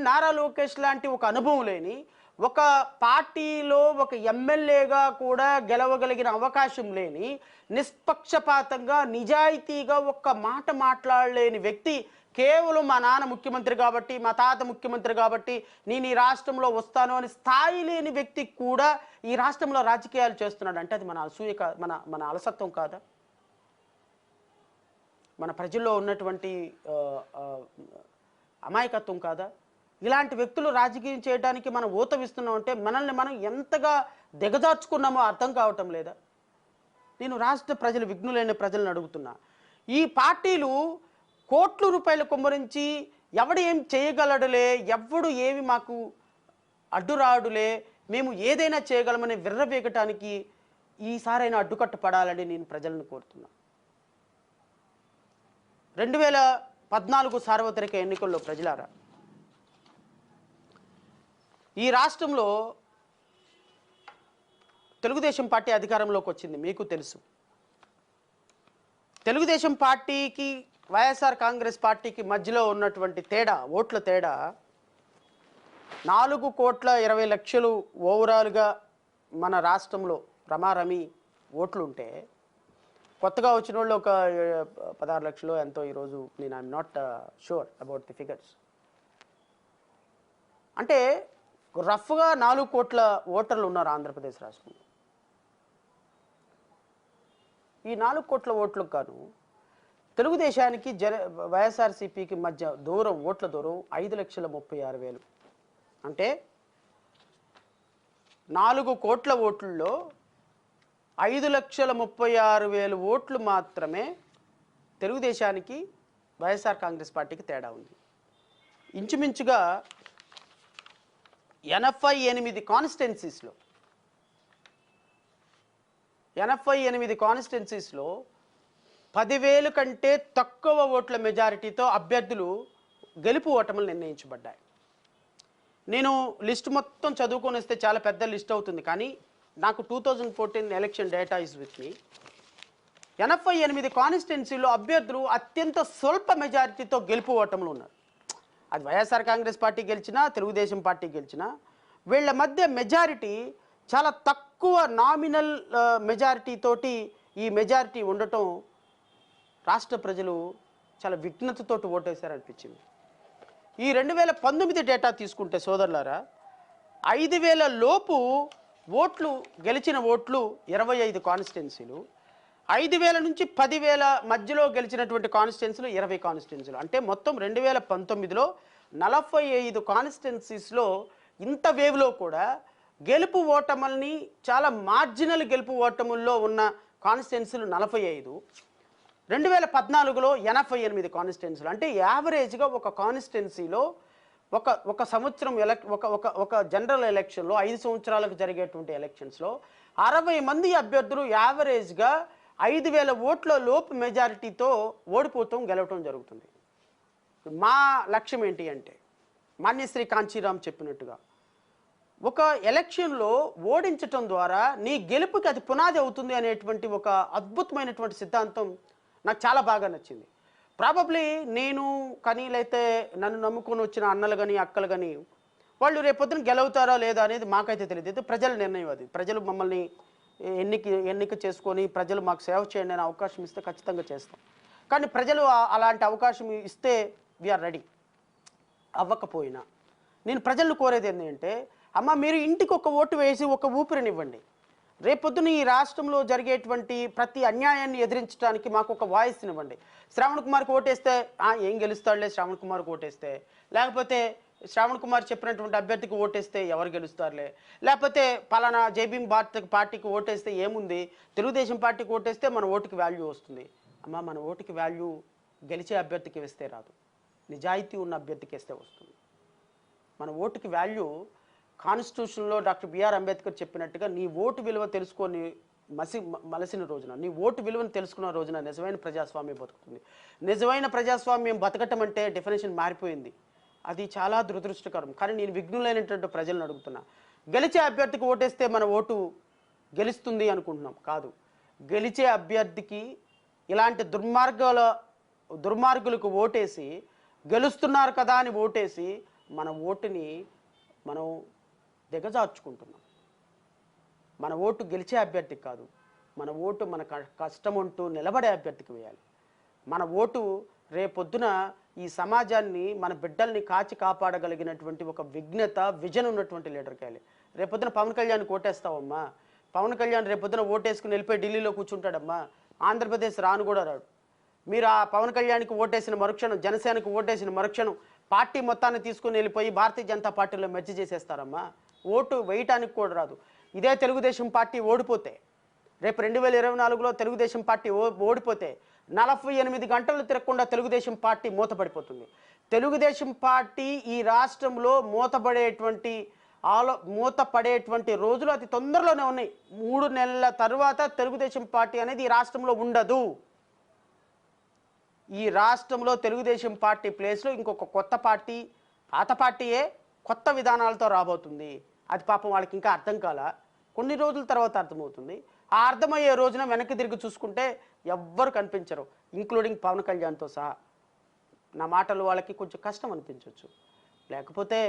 నారా లోకేష్ లాంటి ఒక అనుభవం లేని ఒక పార్టీలో ఒక ఎమ్మెల్యేగా కూడా గెలవగలిగిన అవకాశం లేని నిష్పక్షపాతంగా నిజాయితీగా ఒక్క మాట మాట్లాడలేని వ్యక్తి కేవలం మా నాన్న ముఖ్యమంత్రి కాబట్టి మా తాత ముఖ్యమంత్రి కాబట్టి నేను ఈ రాష్ట్రంలో వస్తాను అని స్థాయి లేని వ్యక్తి కూడా ఈ రాష్ట్రంలో రాజకీయాలు చేస్తున్నాడు అంటే అది మన అసూయ మన మన అలసత్వం కాదా? మన ప్రజల్లో ఉన్నటువంటి అమాయకత్వం కాదా? ఇలాంటి వ్యక్తులు రాజకీయం చేయడానికి మనం ఊతవిస్తున్నాం అంటే మనల్ని మనం ఎంతగా దిగజార్చుకున్నామో అర్థం కావటం లేదా? నేను రాష్ట్ర ప్రజలు విఘ్నులైన ప్రజలను అడుగుతున్నా, ఈ పార్టీలు కోట్ల రూపాయలు కుమ్మరించి ఎవడు ఏం చేయగలడులే, ఎవడు ఏమి మాకు అడ్డురాడులే, మేము ఏదైనా చేయగలమని విర్రవీగటానికి ఈసారైనా అడ్డుకట్ట పడాలని నేను ప్రజలను కోరుతున్నా. 2014 సార్వత్రిక ఎన్నికల్లో ప్రజలారా, ఈ రాష్ట్రంలో తెలుగుదేశం పార్టీ అధికారంలోకి వచ్చింది, మీకు తెలుసు. తెలుగుదేశం పార్టీకి వైఎస్ఆర్ కాంగ్రెస్ పార్టీకి మధ్యలో ఉన్నటువంటి తేడా, ఓట్ల తేడా 4,20,00,000 ఓవరాల్గా మన రాష్ట్రంలో రమారమి ఓట్లు ఉంటే కొత్తగా వచ్చిన వాళ్ళు ఒక 16 లక్షలు ఎంతో ఈరోజు, నేను I'm not sure about the figures. అంటే రఫ్గా 4 కోట్ల ఓటర్లు ఉన్నారు ఆంధ్రప్రదేశ్ రాష్ట్రంలో. ఈ 4 కోట్ల ఓట్లకు గాను తెలుగుదేశానికి వైఎస్ఆర్సీపీకి మధ్య దూరం, ఓట్ల దూరం 5,36,000. అంటే 4 కోట్ల ఓట్లలో 5,36,000 ఓట్లు మాత్రమే తెలుగుదేశానికి వైఎస్ఆర్ కాంగ్రెస్ పార్టీకి తేడా ఉంది. ఇంచుమించుగా 88 కాన్స్టిట్యున్సీస్లో 10,000 కంటే తక్కువ ఓట్ల మెజారిటీతో అభ్యర్థులు గెలుపు ఓటములు నిర్ణయించబడ్డాయి. నేను లిస్ట్ మొత్తం చదువుకొని వస్తే చాలా పెద్ద లిస్ట్ అవుతుంది, కానీ నాకు 2014 election data is with me. 88 కాన్స్టిట్యున్సీలో అభ్యర్థులు అత్యంత స్వల్ప మెజారిటీతో గెలుపు ఓటములు ఉన్నారు. అది వైఎస్ఆర్ కాంగ్రెస్ పార్టీ గెలిచినా తెలుగుదేశం పార్టీ గెలిచినా వీళ్ళ మధ్య మెజారిటీ చాలా తక్కువ, నామినల్ మెజారిటీ తోటి ఈ మెజారిటీ ఉండటం రాష్ట్ర ప్రజలు చాలా విఘ్నతతోటి ఓటేశారనిపించింది. ఈ 2019 డేటా తీసుకుంటే సోదరులారా, 5,000 లోపు ఓట్లు గెలిచిన ఓట్లు 25 కాన్స్టిట్యున్సీలు, 5,000 నుంచి 10,000 మధ్యలో గెలిచినటువంటి కాన్స్టిట్యున్సీలు 20 కాన్స్టిట్యున్సీలు. అంటే మొత్తం 2019లో 45 కాన్స్టిట్యున్సీస్లో ఇంత వేవ్లో కూడా గెలుపు ఓటముల్ని, చాలా మార్జినల్ గెలుపు ఓటముల్లో ఉన్న కాన్స్టిట్యున్సీలు 45, 2014లో 88 కాన్స్టిట్యున్సీలు. అంటే యావరేజ్గా ఒక కాన్స్టిట్యున్సీలో ఒక సంవత్సరం ఒక జనరల్ ఎలక్షన్లో 5 సంవత్సరాలకు జరిగేటువంటి ఎలక్షన్స్లో 60 మంది అభ్యర్థులు యావరేజ్గా 5,000 ఓట్ల లోపు మెజారిటీతో ఓడిపోవటం, గెలవటం జరుగుతుంది. మా లక్ష్యం ఏంటి అంటే, మాన్యశ్రీ కాంచీరామ్ చెప్పినట్టుగా ఒక ఎలక్షన్లో ఓడించటం ద్వారా నీ గెలుపుకి అది పునాది అవుతుంది అనేటువంటి ఒక అద్భుతమైనటువంటి సిద్ధాంతం నాకు చాలా బాగా నచ్చింది. ప్రాబబ్లీ నేను కానీ, లేకపోతే నన్ను నమ్ముకొని వచ్చిన అన్నలు కానీ అక్కలు కానీ వాళ్ళు రేపొద్దున గెలవుతారా లేదా అనేది మాకైతే తెలియదు. అయితే ప్రజల నిర్ణయం అది. ప్రజలు మమ్మల్ని ఎన్నిక చేసుకొని ప్రజలు మాకు సేవ చేయండి అనే అవకాశం ఇస్తే ఖచ్చితంగా చేస్తాం. కానీ ప్రజలు అలాంటి అవకాశం ఇస్తే వీఆర్ రెడీ. అవ్వకపోయినా నేను ప్రజలను కోరేది ఏంటంటే, అమ్మ మీరు ఇంటికి ఒక ఓటు వేసి ఒక ఊపిరినివ్వండి. రేపొద్దున ఈ రాష్ట్రంలో జరిగేటువంటి ప్రతి అన్యాయాన్ని ఎదిరించడానికి మాకు ఒక వాయిస్నివ్వండి. శ్రావణ్ కుమార్కి ఓటేస్తే ఏం గెలుస్తాడులే శ్రావణ్ కుమార్కి ఓటేస్తే, లేకపోతే శ్రావణ్ కుమార్ చెప్పినటువంటి అభ్యర్థికి ఓటేస్తే ఎవరు గెలుస్తారులే, లేకపోతే పలానా జైభీం పార్టీకి ఓటేస్తే ఏముంది, తెలుగుదేశం పార్టీకి ఓటేస్తే మన ఓటుకి వాల్యూ వస్తుంది. అమ్మ మన ఓటుకి వాల్యూ గెలిచే అభ్యర్థికి వేస్తే రాదు, నిజాయితీ ఉన్న అభ్యర్థికి వేస్తే వస్తుంది. మన ఓటుకి వాల్యూ కాన్స్టిట్యూషన్లో డాక్టర్ బిఆర్ అంబేద్కర్ చెప్పినట్టుగా నీ ఓటు విలువ తెలుసుకొని మలసిన రోజున, నీ ఓటు విలువను తెలుసుకున్న రోజున నిజమైన ప్రజాస్వామ్యం బతుకుతుంది. నిజమైన ప్రజాస్వామ్యం బతకటం అంటే డెఫినేషన్ మారిపోయింది. అది చాలా దురదృష్టకరం. కానీ నేను విఘ్నులైనటువంటి ప్రజలను అడుగుతున్నా, గెలిచే అభ్యర్థికి ఓటేస్తే మన ఓటు గెలుస్తుంది అనుకుంటున్నాం. కాదు, గెలిచే అభ్యర్థికి ఇలాంటి దుర్మార్గులకు ఓటేసి గెలుస్తున్నారు కదా అని ఓటేసి మన ఓటుని మనం దిగజార్చుకుంటున్నాం. మన ఓటు గెలిచే అభ్యర్థికి కాదు, మన ఓటు మన కష్టం అంటూ నిలబడే అభ్యర్థికి వేయాలి. మన ఓటు రేపొద్దున ఈ సమాజాన్ని, మన బిడ్డల్ని కాచి కాపాడగలిగినటువంటి ఒక విఘ్నత, విజన్ ఉన్నటువంటి లీడర్కి వేయాలి. రేపొద్దున పవన్ కళ్యాణ్కి ఓటేస్తావమ్మా, పవన్ కళ్యాణ్ రేపొద్దున ఓటేసుకుని వెళ్ళిపోయి ఢిల్లీలో కూర్చుంటాడమ్మా, ఆంధ్రప్రదేశ్ రాను కూడా రాడు. మీరు ఆ పవన్ కళ్యాణ్కి ఓటేసిన మరుక్షణం, జనసేనకు ఓటేసిన మరుక్షణం పార్టీ మొత్తాన్ని తీసుకుని వెళ్ళిపోయి భారతీయ జనతా పార్టీలో మెర్జ్ చేసేస్తారమ్మా. ఓటు వేయటానికి కూడా రాదు. ఇదే తెలుగుదేశం పార్టీ ఓడిపోతే, రేపు 2024లో తెలుగుదేశం పార్టీ ఓడిపోతే 48 గంటలు తిరగకుండా తెలుగుదేశం పార్టీ మూతపడిపోతుంది. తెలుగుదేశం పార్టీ ఈ రాష్ట్రంలో మూతపడేటువంటి రోజులు అతి తొందరలోనే ఉన్నాయి. 3 నెలల తర్వాత తెలుగుదేశం పార్టీ అనేది ఈ రాష్ట్రంలో ఉండదు. ఈ రాష్ట్రంలో తెలుగుదేశం పార్టీ ప్లేస్లో ఇంకొక కొత్త పార్టీ, పాత పార్టీయే కొత్త విధానాలతో రాబోతుంది. అది పాపం వాళ్ళకి ఇంకా అర్థం కాలా, కొన్ని రోజుల తర్వాత అర్థమవుతుంది. ఆ అర్థమయ్యే రోజున వెనక్కి తిరిగి చూసుకుంటే ఎవ్వరు కనిపించరు, ఇంక్లూడింగ్ పవన్ కళ్యాణ్తో సహా. నా మాటలు వాళ్ళకి కొంచెం కష్టం అనిపించవచ్చు. లేకపోతే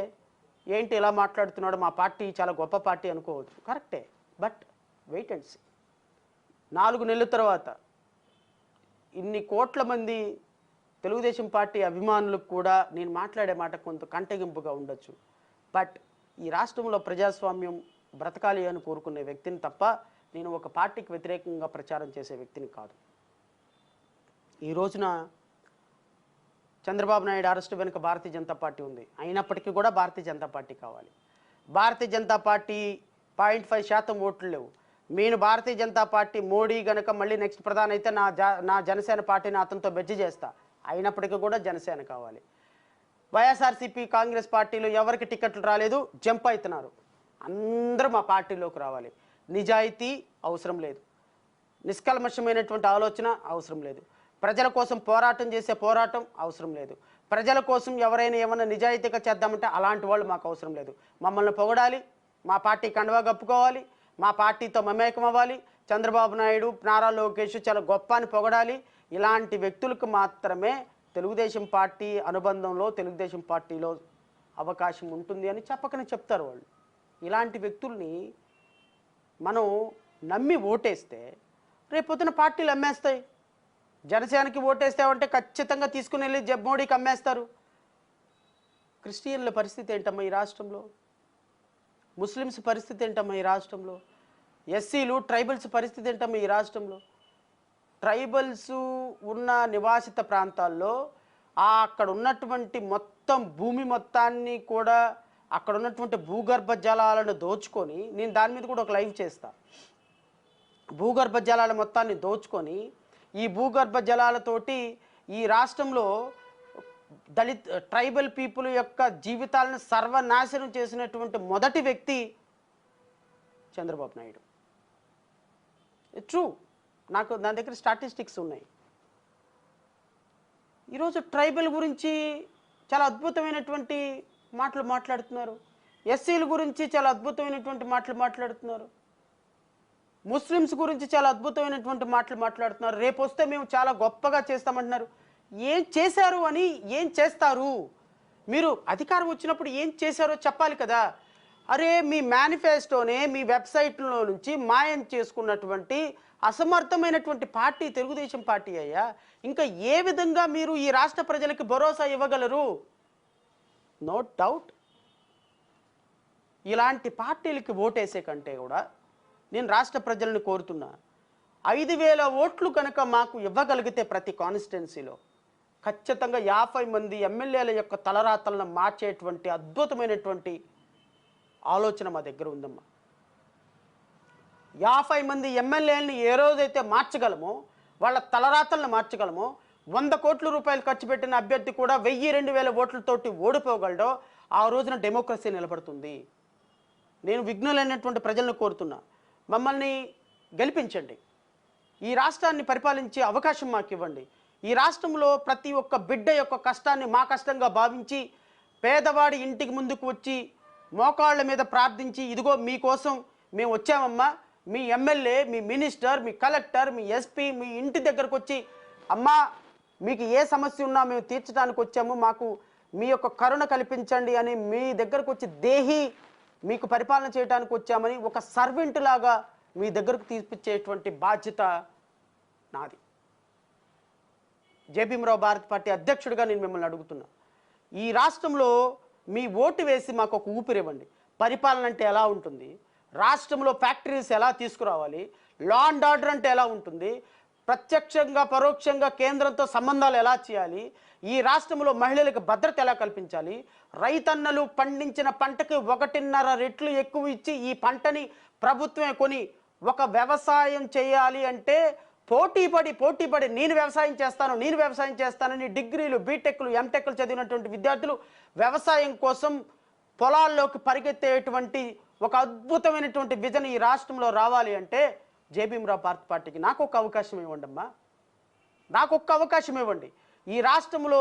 ఏంటి ఇలా మాట్లాడుతున్నాడు, మా పార్టీ చాలా గొప్ప పార్టీ అనుకోవచ్చు, కరెక్టే. But wait and see. 4 నెలల తర్వాత ఇన్ని కోట్ల మంది తెలుగుదేశం పార్టీ అభిమానులకు కూడా నేను మాట్లాడే మాట కొంత కంటగింపుగా ఉండొచ్చు. బట్ ఈ రాష్ట్రంలో ప్రజాస్వామ్యం బ్రతకాలి అని కోరుకునే వ్యక్తిని తప్ప నేను ఒక పార్టీకి వ్యతిరేకంగా ప్రచారం చేసే వ్యక్తిని కాదు. ఈ రోజున చంద్రబాబు నాయుడు అరెస్టు వెనుక భారతీయ జనతా పార్టీ ఉంది. అయినప్పటికీ కూడా భారతీయ జనతా పార్టీ కావాలి. భారతీయ జనతా పార్టీ 0.5% ఓట్లు లేవు. నేను భారతీయ జనతా పార్టీ మోడీ గనక మళ్ళీ నెక్స్ట్ ప్రధాని అయితే నా జనసేన పార్టీని అతనితో బెడ్జి చేస్తా. అయినప్పటికీ కూడా జనసేన కావాలి. వైఎస్ఆర్సీపీ, కాంగ్రెస్ పార్టీలో ఎవరికి టికెట్లు రాలేదు, జంప్ అవుతున్నారు. అందరూ మా పార్టీలోకి రావాలి. నిజాయితీ అవసరం లేదు, నిష్కల్మషమైనటువంటి ఆలోచన అవసరం లేదు, ప్రజల కోసం పోరాటం చేసే పోరాటం అవసరం లేదు, ప్రజల కోసం ఎవరైనా ఏమన్నా నిజాయితీగా చేద్దామంటే అలాంటి వాళ్ళు మాకు అవసరం లేదు. మమ్మల్ని పొగడాలి, మా పార్టీ కండువా కప్పుకోవాలి, మా పార్టీతో మమేకం అవ్వాలి, చంద్రబాబు నాయుడు, నారా లోకేష్ చాలా గొప్ప అని పొగడాలి. ఇలాంటి వ్యక్తులకు మాత్రమే తెలుగుదేశం పార్టీ అనుబంధంలో, తెలుగుదేశం పార్టీలో అవకాశం ఉంటుంది అని చెప్పకనే చెప్తారు వాళ్ళు. ఇలాంటి వ్యక్తుల్ని మనం నమ్మి ఓటేస్తే రేపొద్దున పార్టీలు అమ్మేస్తాయి. జనసేనకి ఓటేస్తామంటే ఖచ్చితంగా తీసుకుని వెళ్ళి మోడీకి అమ్మేస్తారు. క్రిస్టియన్ల పరిస్థితి ఏంటమ్మా ఈ రాష్ట్రంలో? ముస్లిమ్స్ పరిస్థితి ఏంటమ్మా ఈ రాష్ట్రంలో? ఎస్సీలు, ట్రైబల్స్ పరిస్థితి ఏంటమ్మా ఈ రాష్ట్రంలో? ట్రైబల్స్ ఉన్న నివాసిత ప్రాంతాల్లో అక్కడ ఉన్నటువంటి మొత్తం భూమి మొత్తాన్ని కూడా, అక్కడ ఉన్నటువంటి భూగర్భ జలాలను దోచుకొని, నేను దాని మీద కూడా ఒక లైవ్ చేస్తా, భూగర్భ జలాల మొత్తాన్ని దోచుకొని ఈ భూగర్భ జలాలతోటి ఈ రాష్ట్రంలో ట్రైబల్ పీపుల్ యొక్క జీవితాలను సర్వనాశనం చేసినటువంటి మొదటి వ్యక్తి చంద్రబాబు నాయుడు. ట్రూ, నాకు దాని దగ్గర స్టాటిస్టిక్స్ ఉన్నాయి. ఈరోజు ట్రైబల్ గురించి చాలా అద్భుతమైనటువంటి మాటలు మాట్లాడుతున్నారు, ఎస్సీల గురించి చాలా అద్భుతమైనటువంటి మాటలు మాట్లాడుతున్నారు, ముస్లిమ్స్ గురించి చాలా అద్భుతమైనటువంటి మాటలు మాట్లాడుతున్నారు. రేపు వస్తే మేము చాలా గొప్పగా చేస్తామంటున్నారు. ఏం చేశారు అని, ఏం చేస్తారు? మీరు అధికారం వచ్చినప్పుడు ఏం చేశారో చెప్పాలి కదా. అరే, మీ మేనిఫెస్టోనే మీ వెబ్సైట్లో నుంచి మాయం చేసుకున్నటువంటి అసమర్థమైనటువంటి పార్టీ తెలుగుదేశం పార్టీ అయ్యా. ఇంకా ఏ విధంగా మీరు ఈ రాష్ట్ర ప్రజలకు భరోసా ఇవ్వగలరు? నో డౌట్, ఇలాంటి పార్టీలకి ఓటేసే కంటే కూడా నేను రాష్ట్ర ప్రజలను కోరుతున్నా, 5,000 ఓట్లు కనుక మాకు ఇవ్వగలిగితే ప్రతి కాన్స్టిట్యున్సీలో ఖచ్చితంగా 50 మంది ఎమ్మెల్యేల యొక్క తలరాతలను మార్చేటువంటి అద్భుతమైనటువంటి ఆలోచన మా దగ్గర ఉందమ్మా. 50 మంది ఎమ్మెల్యేలని ఏ రోజైతే మార్చగలమో, వాళ్ళ తలరాతలను మార్చగలమో, 100 కోట్ల రూపాయలు ఖర్చు పెట్టిన అభ్యర్థి కూడా 1,000-2,000 ఓట్లతోటి ఓడిపోగలడో ఆ రోజున డెమోక్రసీ నిలబడుతుంది. నేను విఘ్నులైనటువంటి ప్రజలను కోరుతున్నా, మమ్మల్ని గెలిపించండి, ఈ రాష్ట్రాన్ని పరిపాలించే అవకాశం మాకు ఇవ్వండి. ఈ రాష్ట్రంలో ప్రతి ఒక్క బిడ్డ యొక్క కష్టాన్ని మా కష్టంగా భావించి పేదవాడి ఇంటికి ముందుకు వచ్చి మోకాళ్ళ మీద ప్రార్థించి, ఇదిగో మీకోసం మేము వచ్చామమ్మా, మీ ఎమ్మెల్యే, మీ మినిస్టర్, మీ కలెక్టర్, మీ ఎస్పీ మీ ఇంటి దగ్గరకు వచ్చి, అమ్మా మీకు ఏ సమస్య ఉన్నా మేము తీర్చడానికి వచ్చాము, మాకు మీ యొక్క కరుణ కల్పించండి అని మీ దగ్గరకు వచ్చి దేహి మీకు పరిపాలన చేయడానికి వచ్చామని ఒక సర్వెంట్ లాగా మీ దగ్గరకు తీసుకొచ్చేటువంటి బాధ్యత నాది. జేబీఎంరావు భారత్ పార్టీ అధ్యక్షుడిగా నేను మిమ్మల్ని అడుగుతున్నా, ఈ రాష్ట్రంలో మీ ఓటు వేసి మాకు ఒక ఊపిరివ్వండి. పరిపాలన అంటే ఎలా ఉంటుంది, రాష్ట్రంలో ఫ్యాక్టరీస్ ఎలా తీసుకురావాలి, లా అండ్ ఆర్డర్ అంటే ఎలా ఉంటుంది, ప్రత్యక్షంగా పరోక్షంగా కేంద్రంతో సంబంధాలు ఎలా చేయాలి, ఈ రాష్ట్రంలో మహిళలకు భద్రత ఎలా కల్పించాలి, రైతన్నలు పండించిన పంటకి 1.5 రెట్లు ఎక్కువ ఇచ్చి ఈ పంటని ప్రభుత్వమే కొని ఒక వ్యవసాయం చేయాలి అంటే పోటీపడి నేను వ్యవసాయం చేస్తానని డిగ్రీలు, బీటెక్లు, ఎంటెక్లు చదివినటువంటి విద్యార్థులు వ్యవసాయం కోసం పొలాల్లోకి పరిగెత్తేటువంటి ఒక అద్భుతమైనటువంటి విజన్ ఈ రాష్ట్రంలో రావాలి అంటే జేబీఎంరావు భారత్ పార్టీకి నాకు ఒక అవకాశం ఇవ్వండి అమ్మా, నాకు ఒక్క అవకాశం ఇవ్వండి. ఈ రాష్ట్రంలో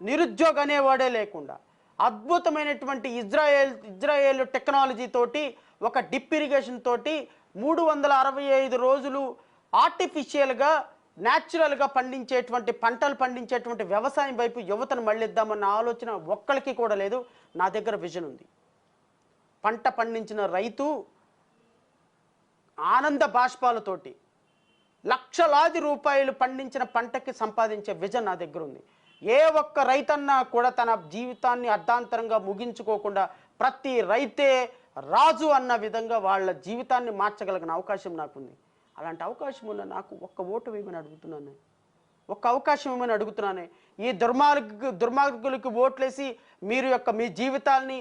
నిరుద్యోగ అనేవాడే లేకుండా అద్భుతమైనటువంటి ఇజ్రాయేల్ టెక్నాలజీ తోటి, ఒక డిప్ ఇరిగేషన్ తోటి 365 రోజులు ఆర్టిఫిషియల్గా న్యాచురల్గా పండించేటువంటి పంటలు పండించేటువంటి వ్యవసాయం వైపు యువతను మళ్ళిద్దామన్న ఆలోచన ఒక్కరికి కూడా లేదు. నా దగ్గర విజన్ ఉంది. పంట పండించిన రైతు ఆనంద బాష్పాలతోటి లక్షలాది రూపాయలు పండించిన పంటకి సంపాదించే విజన్ నా దగ్గర ఉంది. ఏ ఒక్క రైతన్నా కూడా తన జీవితాన్ని అర్ధాంతరంగా ముగించుకోకుండా ప్రతి రైతే రాజు అన్న విధంగా వాళ్ళ జీవితాన్ని మార్చగలిగిన అవకాశం నాకుంది. అలాంటి అవకాశం ఉన్న నాకు ఒక్క ఓటు వేయమని అడుగుతున్నాను, ఒక్క అవకాశం ఏమని అడుగుతున్నానే. ఈ దుర్మార్గులకు ఓట్లేసి మీ జీవితాల్ని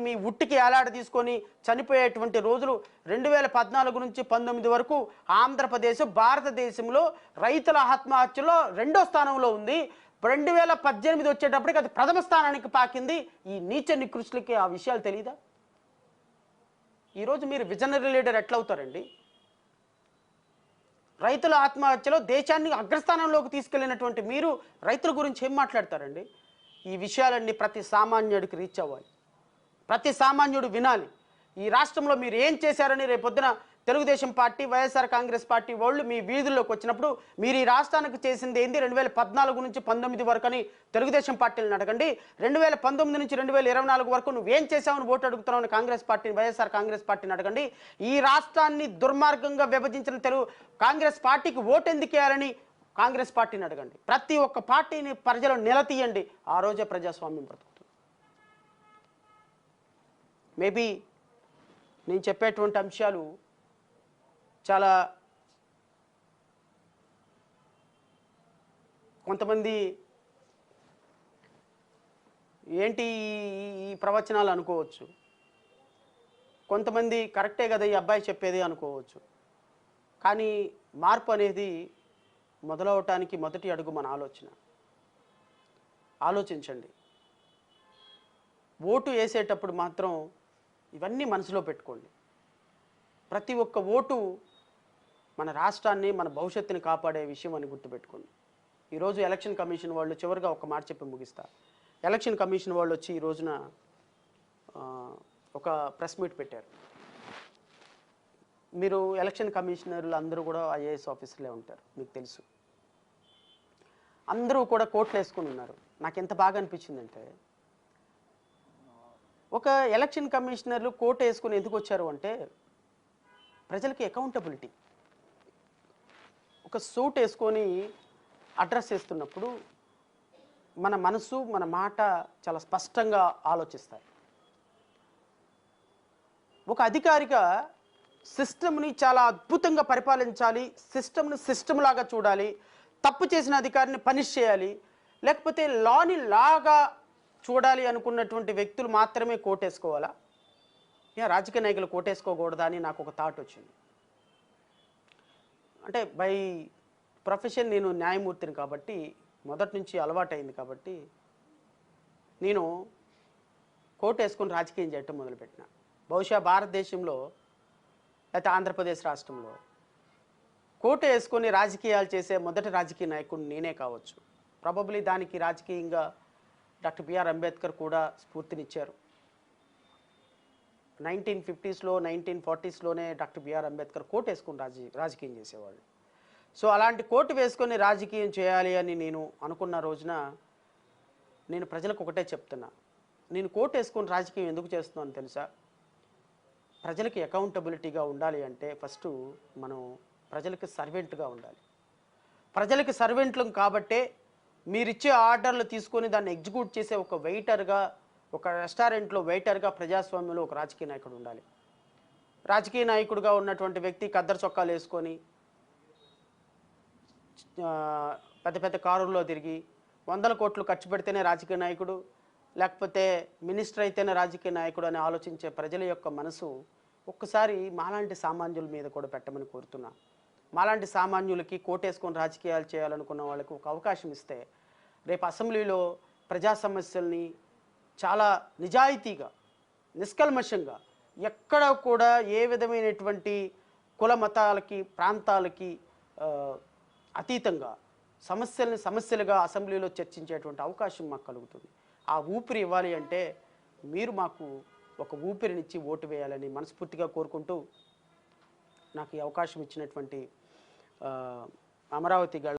మీ ఉట్టికి ఏలాడ తీసుకొని చనిపోయేటువంటి రోజులు 2014 నుంచి 19 వరకు ఆంధ్రప్రదేశ్ భారతదేశంలో రైతుల ఆత్మహత్యలో 2వ స్థానంలో ఉంది. 2018 వచ్చేటప్పటికి అది ప్రథమ స్థానానికి పాకింది. ఈ నీచ నికృష్టులకి ఆ విషయాలు తెలీదా? ఈరోజు మీరు విజనరీ లీడర్ ఎట్లా అవుతారండి? రైతుల ఆత్మహత్యలో దేశాన్ని అగ్రస్థానంలోకి తీసుకెళ్ళినటువంటి మీరు రైతుల గురించి ఏం మాట్లాడతారండి? ఈ విషయాలన్నీ ప్రతి సామాన్యుడికి రీచ్ అవ్వాలి, ప్రతి సామాన్యుడు వినాలి. ఈ రాష్ట్రంలో మీరు ఏం చేశారని రేపొద్దున తెలుగుదేశం పార్టీ, వైఎస్ఆర్ కాంగ్రెస్ పార్టీ వాళ్ళు మీ వీధుల్లోకి వచ్చినప్పుడు మీరు ఈ రాష్ట్రానికి చేసింది ఏంది 2014 నుంచి 19 వరకు అని తెలుగుదేశం పార్టీలను అడగండి. 2019 నుంచి 2024 వరకు నువ్వేం చేసావని ఓటు అడుగుతున్నావు అని కాంగ్రెస్ పార్టీని, వైఎస్ఆర్ కాంగ్రెస్ పార్టీని అడగండి. ఈ రాష్ట్రాన్ని దుర్మార్గంగా విభజించిన కాంగ్రెస్ పార్టీకి ఓటు ఎందుకు వేయాలని కాంగ్రెస్ పార్టీని అడగండి. ప్రతి ఒక్క పార్టీని ప్రజలు నిలతీయండి. ఆ రోజే ప్రజాస్వామ్యం బ్రతుకుతుంది. మేబీ నేను చెప్పేటువంటి అంశాలు చాలా కొంతమంది ఏంటి ఈ ప్రవచనాలు అనుకోవచ్చు, కొంతమంది కరెక్టే కదా ఈ అబ్బాయి చెప్పేది అనుకోవచ్చు. కానీ మార్పు అనేది మొదలవటానికి మొదటి అడుగు మన ఆలోచించండి. ఓటు వేసేటప్పుడు మాత్రం ఇవన్నీ మనసులో పెట్టుకోండి. ప్రతి ఒక్క ఓటు మన రాష్ట్రాన్ని, మన భవిష్యత్తుని కాపాడే విషయం అని గుర్తుపెట్టుకోండి. ఈరోజు ఎలక్షన్ కమిషన్ వాళ్ళు చివరిగా ఒక మాట చెప్పి ముగిస్తా. ఎలక్షన్ కమిషన్ వాళ్ళు వచ్చి ఈ రోజున ఒక ప్రెస్ మీట్ పెట్టారు. మీరు ఎలక్షన్ కమిషనర్లు అందరూ కూడా ఐఏఎస్ ఆఫీసర్లే ఉంటారు, మీకు తెలుసు. అందరూ కూడా కోట్లు వేసుకుని ఉన్నారు. నాకు ఎంత బాగా అనిపించిందంటే, ఒక ఎలక్షన్ కమిషనర్లు కోట్ వేసుకుని ఎందుకు వచ్చారు అంటే ప్రజలకి అకౌంటబిలిటీ. ఒక సూట్ వేసుకొని అడ్రస్ చేస్తున్నప్పుడు మన మనసు, మన మాట చాలా స్పష్టంగా ఆలోచిస్తాయి. ఒక అధికారిగా సిస్టమ్ని చాలా అద్భుతంగా పరిపాలించాలి, సిస్టమ్ని సిస్టమ్ లాగా చూడాలి, తప్పు చేసిన అధికారిని పనిష్ చేయాలి, లేకపోతే లాని లాగా చూడాలి అనుకున్నటువంటి వ్యక్తులు మాత్రమే కోటేసుకోవాలా? రాజకీయ నాయకులు కోటేసుకోకూడదా అని నాకు ఒక థాట్ వచ్చింది. అంటే బై ప్రొఫెషన్ నేను న్యాయమూర్తిని కాబట్టి, మొదటి నుంచి అలవాటైంది కాబట్టి నేను కోటేసుకొని రాజకీయం చేయటం మొదలుపెట్టిన. బహుశా భారతదేశంలో లేకపోతే ఆంధ్రప్రదేశ్ రాష్ట్రంలో కోట వేసుకొని రాజకీయాలు చేసే మొదటి రాజకీయ నాయకుడు నేనే కావచ్చు. ప్రాబబ్లీ దానికి రాజకీయంగా డాక్టర్ బిఆర్ అంబేద్కర్ కూడా స్ఫూర్తినిచ్చారు. 1950స్లో 1940స్లోనే డాక్టర్ బిఆర్ అంబేద్కర్ కోట్ వేసుకుని రాజకీయం చేసేవాళ్ళు. సో అలాంటి కోటు వేసుకొని రాజకీయం చేయాలి అని నేను అనుకున్న రోజున నేను ప్రజలకు ఒకటే చెప్తున్నా, నేను కోట్ వేసుకొని రాజకీయం ఎందుకు చేస్తున్నాను తెలుసా? ప్రజలకి అకౌంటబిలిటీగా ఉండాలి అంటే ఫస్ట్ మనం ప్రజలకి సర్వెంట్గా ఉండాలి. ప్రజలకి సర్వెంట్లు కాబట్టే మీరిచ్చే ఆర్డర్లు తీసుకొని దాన్ని ఎగ్జిక్యూట్ చేసే ఒక వెయిటర్గా, ఒక రెస్టారెంట్లో వెయిటర్గా ప్రజాస్వామ్యంలో ఒక రాజకీయ నాయకుడు ఉండాలి. రాజకీయ నాయకుడిగా ఉన్నటువంటి వ్యక్తి కద్దరు చొక్కాలు వేసుకొని పెద్ద పెద్ద కారుల్లో తిరిగి 100 కోట్లు ఖర్చు పెడితేనే రాజకీయ నాయకుడు, లేకపోతే మినిస్టర్ అయితేనే రాజకీయ నాయకుడు అని ఆలోచించే ప్రజల యొక్క మనసు ఒక్కసారి మాలాంటి సామాన్యుల మీద కూడా పెట్టమని కోరుతున్నా. మాలాంటి సామాన్యులకి కోటేసుకొని రాజకీయాలు చేయాలనుకున్న వాళ్ళకి ఒక అవకాశం ఇస్తే రేపు అసెంబ్లీలో ప్రజా సమస్యల్ని చాలా నిజాయితీగా, నిష్కల్మషంగా, ఎక్కడ కూడా ఏ విధమైనటువంటి కుల మతాలకి ప్రాంతాలకి అతీతంగా సమస్యల్ని సమస్యలుగా అసెంబ్లీలో చర్చించేటువంటి అవకాశం మాకు కలుగుతుంది. ఆ ఊపిరి ఇవ్వాలి అంటే మీరు మాకు ఒక ఊపిరినిచ్చి ఓటు వేయాలని మనస్ఫూర్తిగా కోరుకుంటూ, నాకు ఈ అవకాశం ఇచ్చినటువంటి అమరావతి